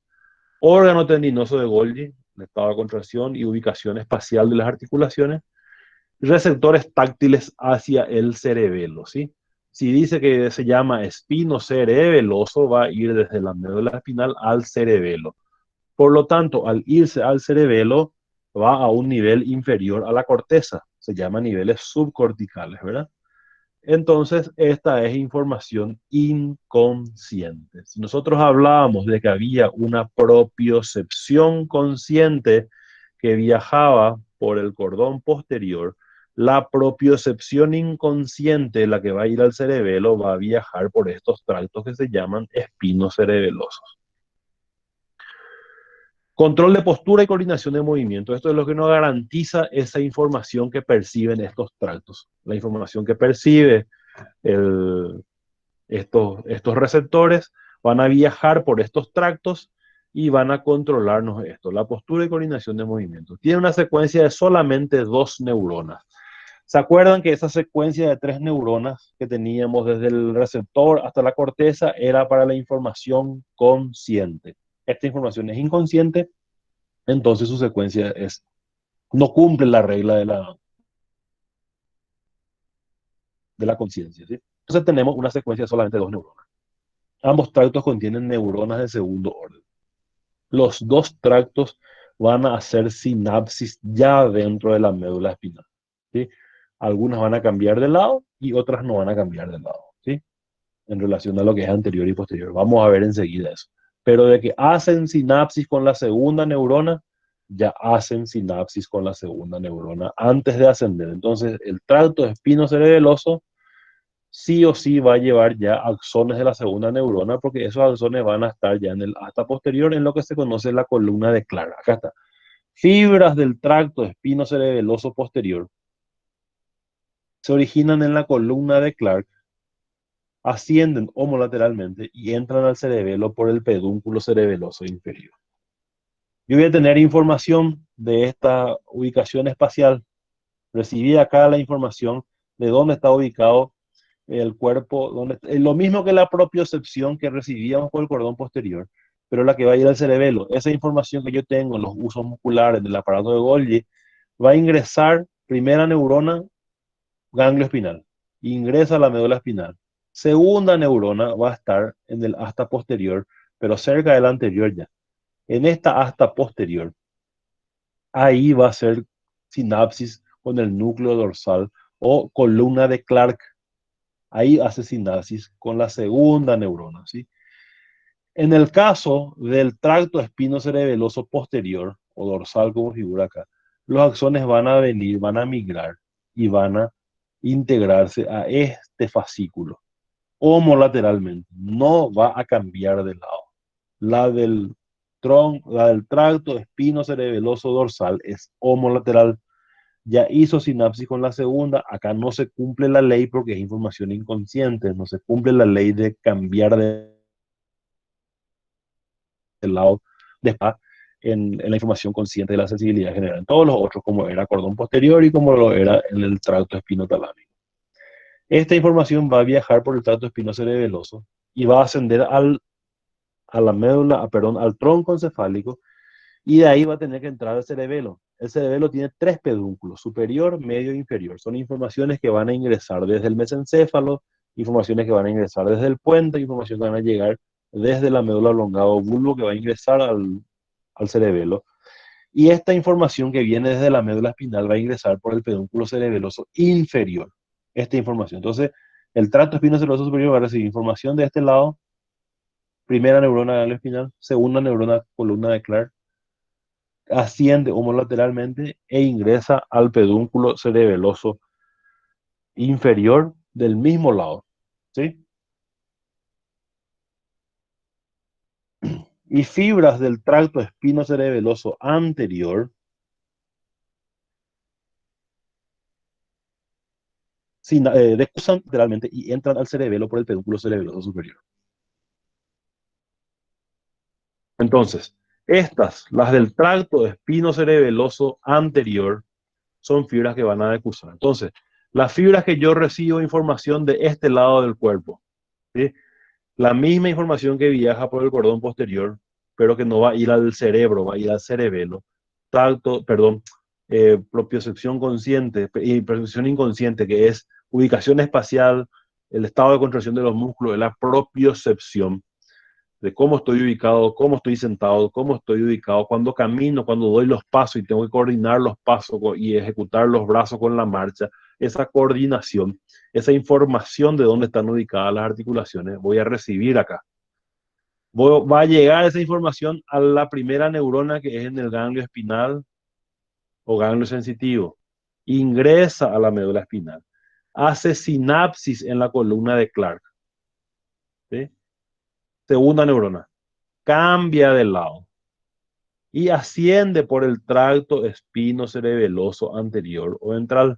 Órgano tendinoso de Golgi, el estado de contracción y ubicación espacial de las articulaciones. Receptores táctiles hacia el cerebelo, ¿sí? Si dice que se llama espinocerebeloso, va a ir desde la médula espinal al cerebelo. Por lo tanto, al irse al cerebelo, va a un nivel inferior a la corteza. Se llama niveles subcorticales, ¿verdad? Entonces, esta es información inconsciente. Si nosotros hablábamos de que había una propiocepción consciente que viajaba por el cordón posterior, la propiocepción inconsciente, la que va a ir al cerebelo, va a viajar por estos tractos que se llaman espinos cerebelosos. Control de postura y coordinación de movimiento. Esto es lo que nos garantiza esa información que perciben estos tractos. La información que percibe estos receptores van a viajar por estos tractos y van a controlarnos esto. La postura y coordinación de movimiento. Tiene una secuencia de solamente 2 neuronas. ¿Se acuerdan que esa secuencia de 3 neuronas que teníamos desde el receptor hasta la corteza era para la información consciente? Esta información es inconsciente, entonces su secuencia no cumple la regla de la conciencia, ¿sí? Entonces tenemos una secuencia de solamente 2 neuronas. Ambos tractos contienen neuronas de segundo orden. Los 2 tractos van a hacer sinapsis ya dentro de la médula espinal, ¿sí? Algunas van a cambiar de lado y otras no van a cambiar de lado, ¿sí? En relación a lo que es anterior y posterior. Vamos a ver enseguida eso. pero de que hacen sinapsis con la segunda neurona, ya hacen sinapsis con la segunda neurona antes de ascender. Entonces, el tracto espinocerebeloso sí o sí va a llevar ya axones de la segunda neurona, porque esos axones van a estar ya en el asta posterior, en lo que se conoce la columna de Clark. Acá está. Fibras del tracto espinocerebeloso posterior se originan en la columna de Clark, ascienden homolateralmente y entran al cerebelo por el pedúnculo cerebeloso inferior. Yo voy a tener información de esta ubicación espacial. Recibí acá la información de dónde está ubicado el cuerpo, lo mismo que la propiocepción que recibíamos por el cordón posterior, pero la que va a ir al cerebelo. Esa información que yo tengo en los usos musculares del aparato de Golgi va a ingresar primera neurona, ganglio espinal. Ingresa a la médula espinal. Segunda neurona va a estar en el asta posterior, pero cerca del anterior ya. En esta asta posterior, ahí va a ser sinapsis con el núcleo dorsal o columna de Clark. Ahí hace sinapsis con la segunda neurona, ¿sí? En el caso del tracto espinocerebeloso posterior o dorsal, como figura acá, los axones van a venir, van a migrar y van a integrarse a este fascículo homolateralmente. No va a cambiar de lado. La del tracto espinocerebeloso dorsal es homolateral. Ya hizo sinapsis con la segunda, acá no se cumple la ley porque es información inconsciente, no se cumple la ley de cambiar de lado después en la información consciente de la sensibilidad general, en todos los otros, como era cordón posterior y como lo era en el tracto espinotalámico. Esta información va a viajar por el tracto espinocerebeloso y va a ascender a la médula, perdón, al tronco encefálico, y de ahí va a tener que entrar al cerebelo. El cerebelo tiene 3 pedúnculos, superior, medio e inferior. Son informaciones que van a ingresar desde el mesencéfalo, informaciones que van a ingresar desde el puente, informaciones que van a llegar desde la médula oblongada o bulbo que va a ingresar al cerebelo. Y esta información que viene desde la médula espinal va a ingresar por el pedúnculo cerebeloso inferior. Esta información. Entonces, el tracto espinocerebeloso superior va a recibir información de este lado. Primera neurona ganglio espinal, segunda neurona columna de Clark, asciende homolateralmente e ingresa al pedúnculo cerebeloso inferior del mismo lado, ¿sí? Y fibras del tracto espinocerebeloso anterior decursan lateralmente y entran al cerebelo por el pedúnculo cerebeloso superior. Entonces, las del tracto espinocerebeloso anterior, son fibras que van a decursar. Entonces, las fibras que yo recibo información de este lado del cuerpo, ¿sí? La misma información que viaja por el cordón posterior, pero que no va a ir al cerebro, va a ir al cerebelo. Propiocepción consciente y percepción inconsciente, que es ubicación espacial, el estado de contracción de los músculos, es la propiocepción de cómo estoy ubicado, cómo estoy sentado, cómo estoy ubicado, cuando camino, cuando doy los pasos y tengo que coordinar los pasos y ejecutar los brazos con la marcha. Esa coordinación, esa información de dónde están ubicadas las articulaciones, voy a recibir acá. Va a llegar esa información a la primera neurona que es en el ganglio espinal o ganglio sensitivo. Ingresa a la médula espinal. Hace sinapsis en la columna de Clark, ¿sí? Segunda neurona. Cambia de lado y asciende por el tracto espinocerebeloso anterior o ventral.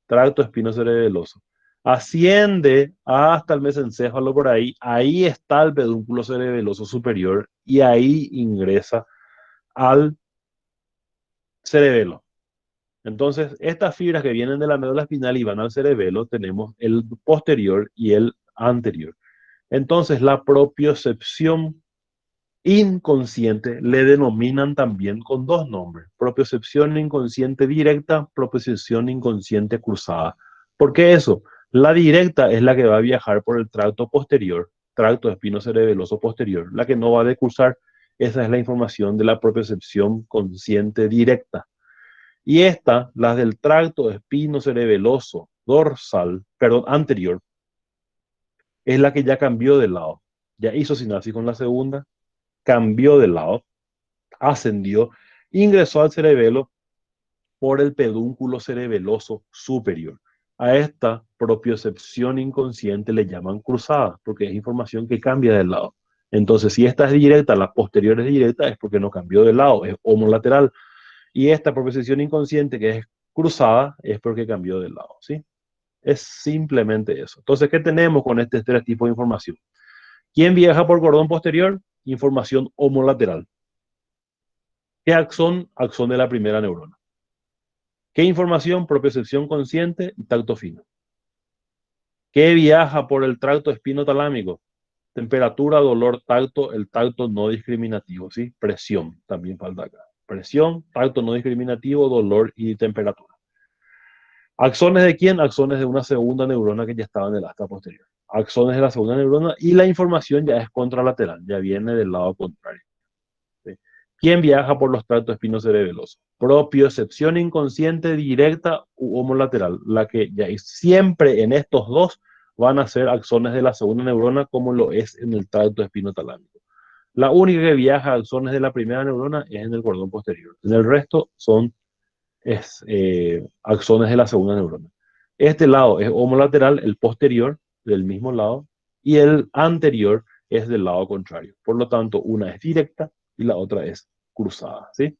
Tracto espinocerebeloso. Asciende hasta el mesencéfalo por ahí. Ahí está el pedúnculo cerebeloso superior y ahí ingresa al cerebelo. Entonces, estas fibras que vienen de la médula espinal y van al cerebelo, tenemos el posterior y el anterior. Entonces, la propiocepción inconsciente le denominan también con 2 nombres: propiocepción inconsciente directa, propiocepción inconsciente cruzada. ¿Por qué eso? La directa es la que va a viajar por el tracto posterior, tracto espinocerebeloso posterior, la que no va a decursar. Esa es la información de la propiocepción consciente directa. Y las del tracto espinocerebeloso dorsal, perdón, anterior, es la que ya cambió de lado. Ya hizo sinapsis con la segunda, cambió de lado, ascendió, ingresó al cerebelo por el pedúnculo cerebeloso superior. A esta propiocepción inconsciente le llaman cruzada, porque es información que cambia de lado. Entonces, si esta es directa, la posterior es directa, es porque no cambió de lado, es homolateral. Y esta propiocepción inconsciente, que es cruzada, es porque cambió de lado, ¿sí? Es simplemente eso. Entonces, ¿qué tenemos con este tres tipos de información? ¿Quién viaja por cordón posterior? Información homolateral. ¿Qué axón? Axón de la primera neurona. ¿Qué información? Propiocepción consciente y tacto fino. ¿Qué viaja por el tracto espinotalámico? Temperatura, dolor, tacto, el tacto no discriminativo, ¿sí? Presión, también falta acá. Presión, tacto no discriminativo, dolor y temperatura. ¿Axones de quién? Axones de una segunda neurona que ya estaba en el asta posterior. Axones de la segunda neurona y la información ya es contralateral, ya viene del lado contrario. ¿Sí? ¿Quién viaja por los tractos espinocerebelosos? Propiocepción inconsciente directa u homolateral, la que ya siempre en estos dos van a ser axones de la segunda neurona como lo es en el tracto espinotalámico. La única que viaja a axones de la primera neurona es en el cordón posterior. En el resto son axones de la segunda neurona. Este lado es homolateral, el posterior del mismo lado, y el anterior es del lado contrario. Por lo tanto, una es directa y la otra es cruzada, ¿sí?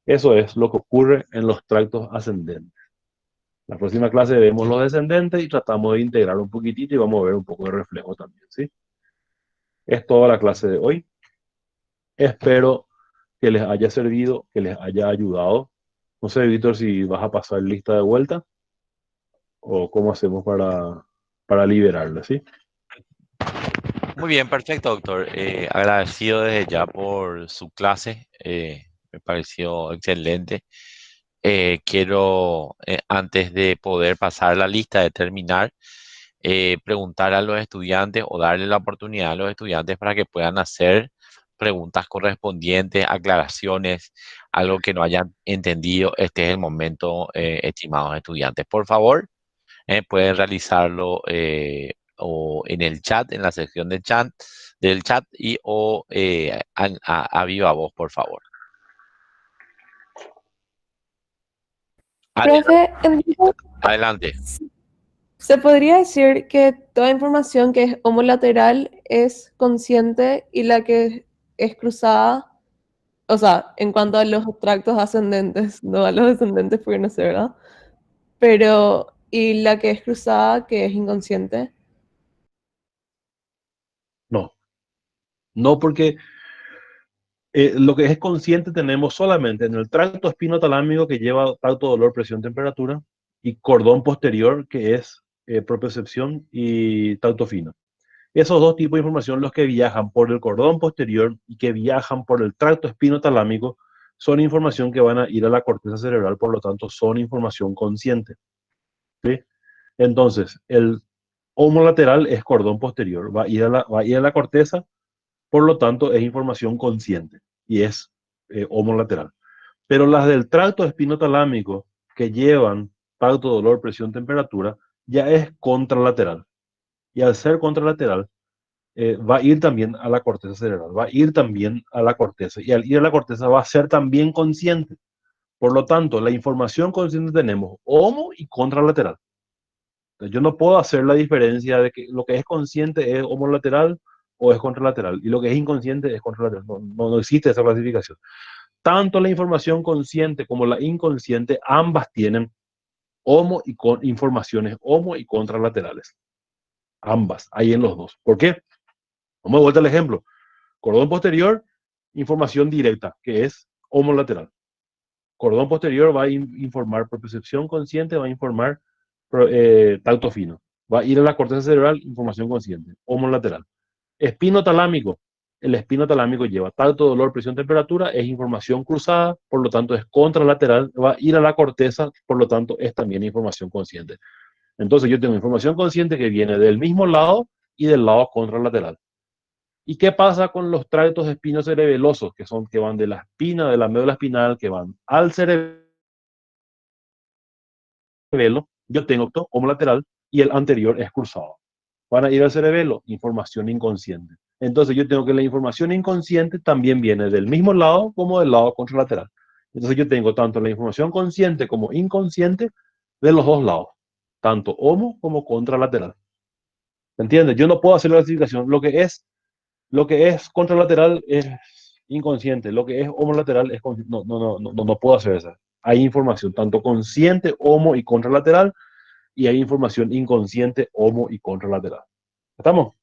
Eso es lo que ocurre en los tractos ascendentes. La próxima clase vemos los descendentes y tratamos de integrar un poquitito y vamos a ver un poco de reflejo también, ¿sí? Es toda la clase de hoy. Espero que les haya servido, que les haya ayudado. No sé, Víctor, si vas a pasar lista de vuelta o cómo hacemos para liberarla, ¿sí? Muy bien, perfecto, doctor. Agradecido desde ya por su clase. Me pareció excelente. Quiero, antes de poder pasar la lista, de terminar, preguntar a los estudiantes o darle la oportunidad a los estudiantes para que puedan hacer preguntas correspondientes, aclaraciones, algo que no hayan entendido. Este es el momento, estimados estudiantes. Por favor, pueden realizarlo o en el chat, en la sección del chat y o a viva voz, por favor. Profe, entonces, Adelante. ¿se podría decir que toda información que es homolateral es consciente y la que es cruzada, o sea, en cuanto a los tractos ascendentes, no a los descendentes porque no sé, ¿verdad? Pero, ¿y la que es cruzada, que es inconsciente? No, no porque lo que es consciente tenemos solamente en el tracto espinotalámico que lleva tacto, dolor, presión, temperatura y cordón posterior que es propiocepción y tacto fino. Esos dos tipos de información, los que viajan por el cordón posterior y que viajan por el tracto espinotalámico, son información que van a ir a la corteza cerebral, por lo tanto son información consciente, ¿sí? Entonces, el homolateral es cordón posterior, va a ir a la corteza, por lo tanto es información consciente y es homolateral. Pero las del tracto espinotalámico que llevan tacto, dolor, presión, temperatura, ya es contralateral. Y al ser contralateral, va a ir también a la corteza cerebral, va a ir también a la corteza. Y al ir a la corteza va a ser también consciente. Por lo tanto, la información consciente tenemos homo y contralateral. Entonces, yo no puedo hacer la diferencia de que lo que es consciente es homolateral o es contralateral y lo que es inconsciente es contralateral. No existe esa clasificación. Tanto la información consciente como la inconsciente, ambas tienen homo y con informaciones homo y contralaterales. Ambas, hay en los dos. ¿Por qué? Vamos de vuelta al ejemplo. Cordón posterior, información directa, que es homolateral. Cordón posterior va a informar propiocepción consciente, va a informar tacto fino. Va a ir a la corteza cerebral, información consciente, homolateral. Espinotalámico. El espinotalámico lleva tacto, dolor, presión, temperatura, es información cruzada, por lo tanto es contralateral, va a ir a la corteza, por lo tanto es también información consciente. Entonces yo tengo información consciente que viene del mismo lado y del lado contralateral. ¿Y qué pasa con los tractos espinocerebelosos, que van de la espina, de la médula espinal, que van al cerebelo? Yo tengo homolateral y el anterior es cruzado. van a ir al cerebelo, información inconsciente. Entonces yo tengo que la información inconsciente también viene del mismo lado como del lado contralateral. Entonces yo tengo tanto la información consciente como inconsciente de los dos lados, tanto homo como contralateral. ¿Entiendes? Yo no puedo hacer la clasificación. Lo que es contralateral es inconsciente, lo que es homolateral es no puedo hacer eso. Hay información tanto consciente, homo y contralateral, y hay información inconsciente, homo y contralateral. ¿Estamos?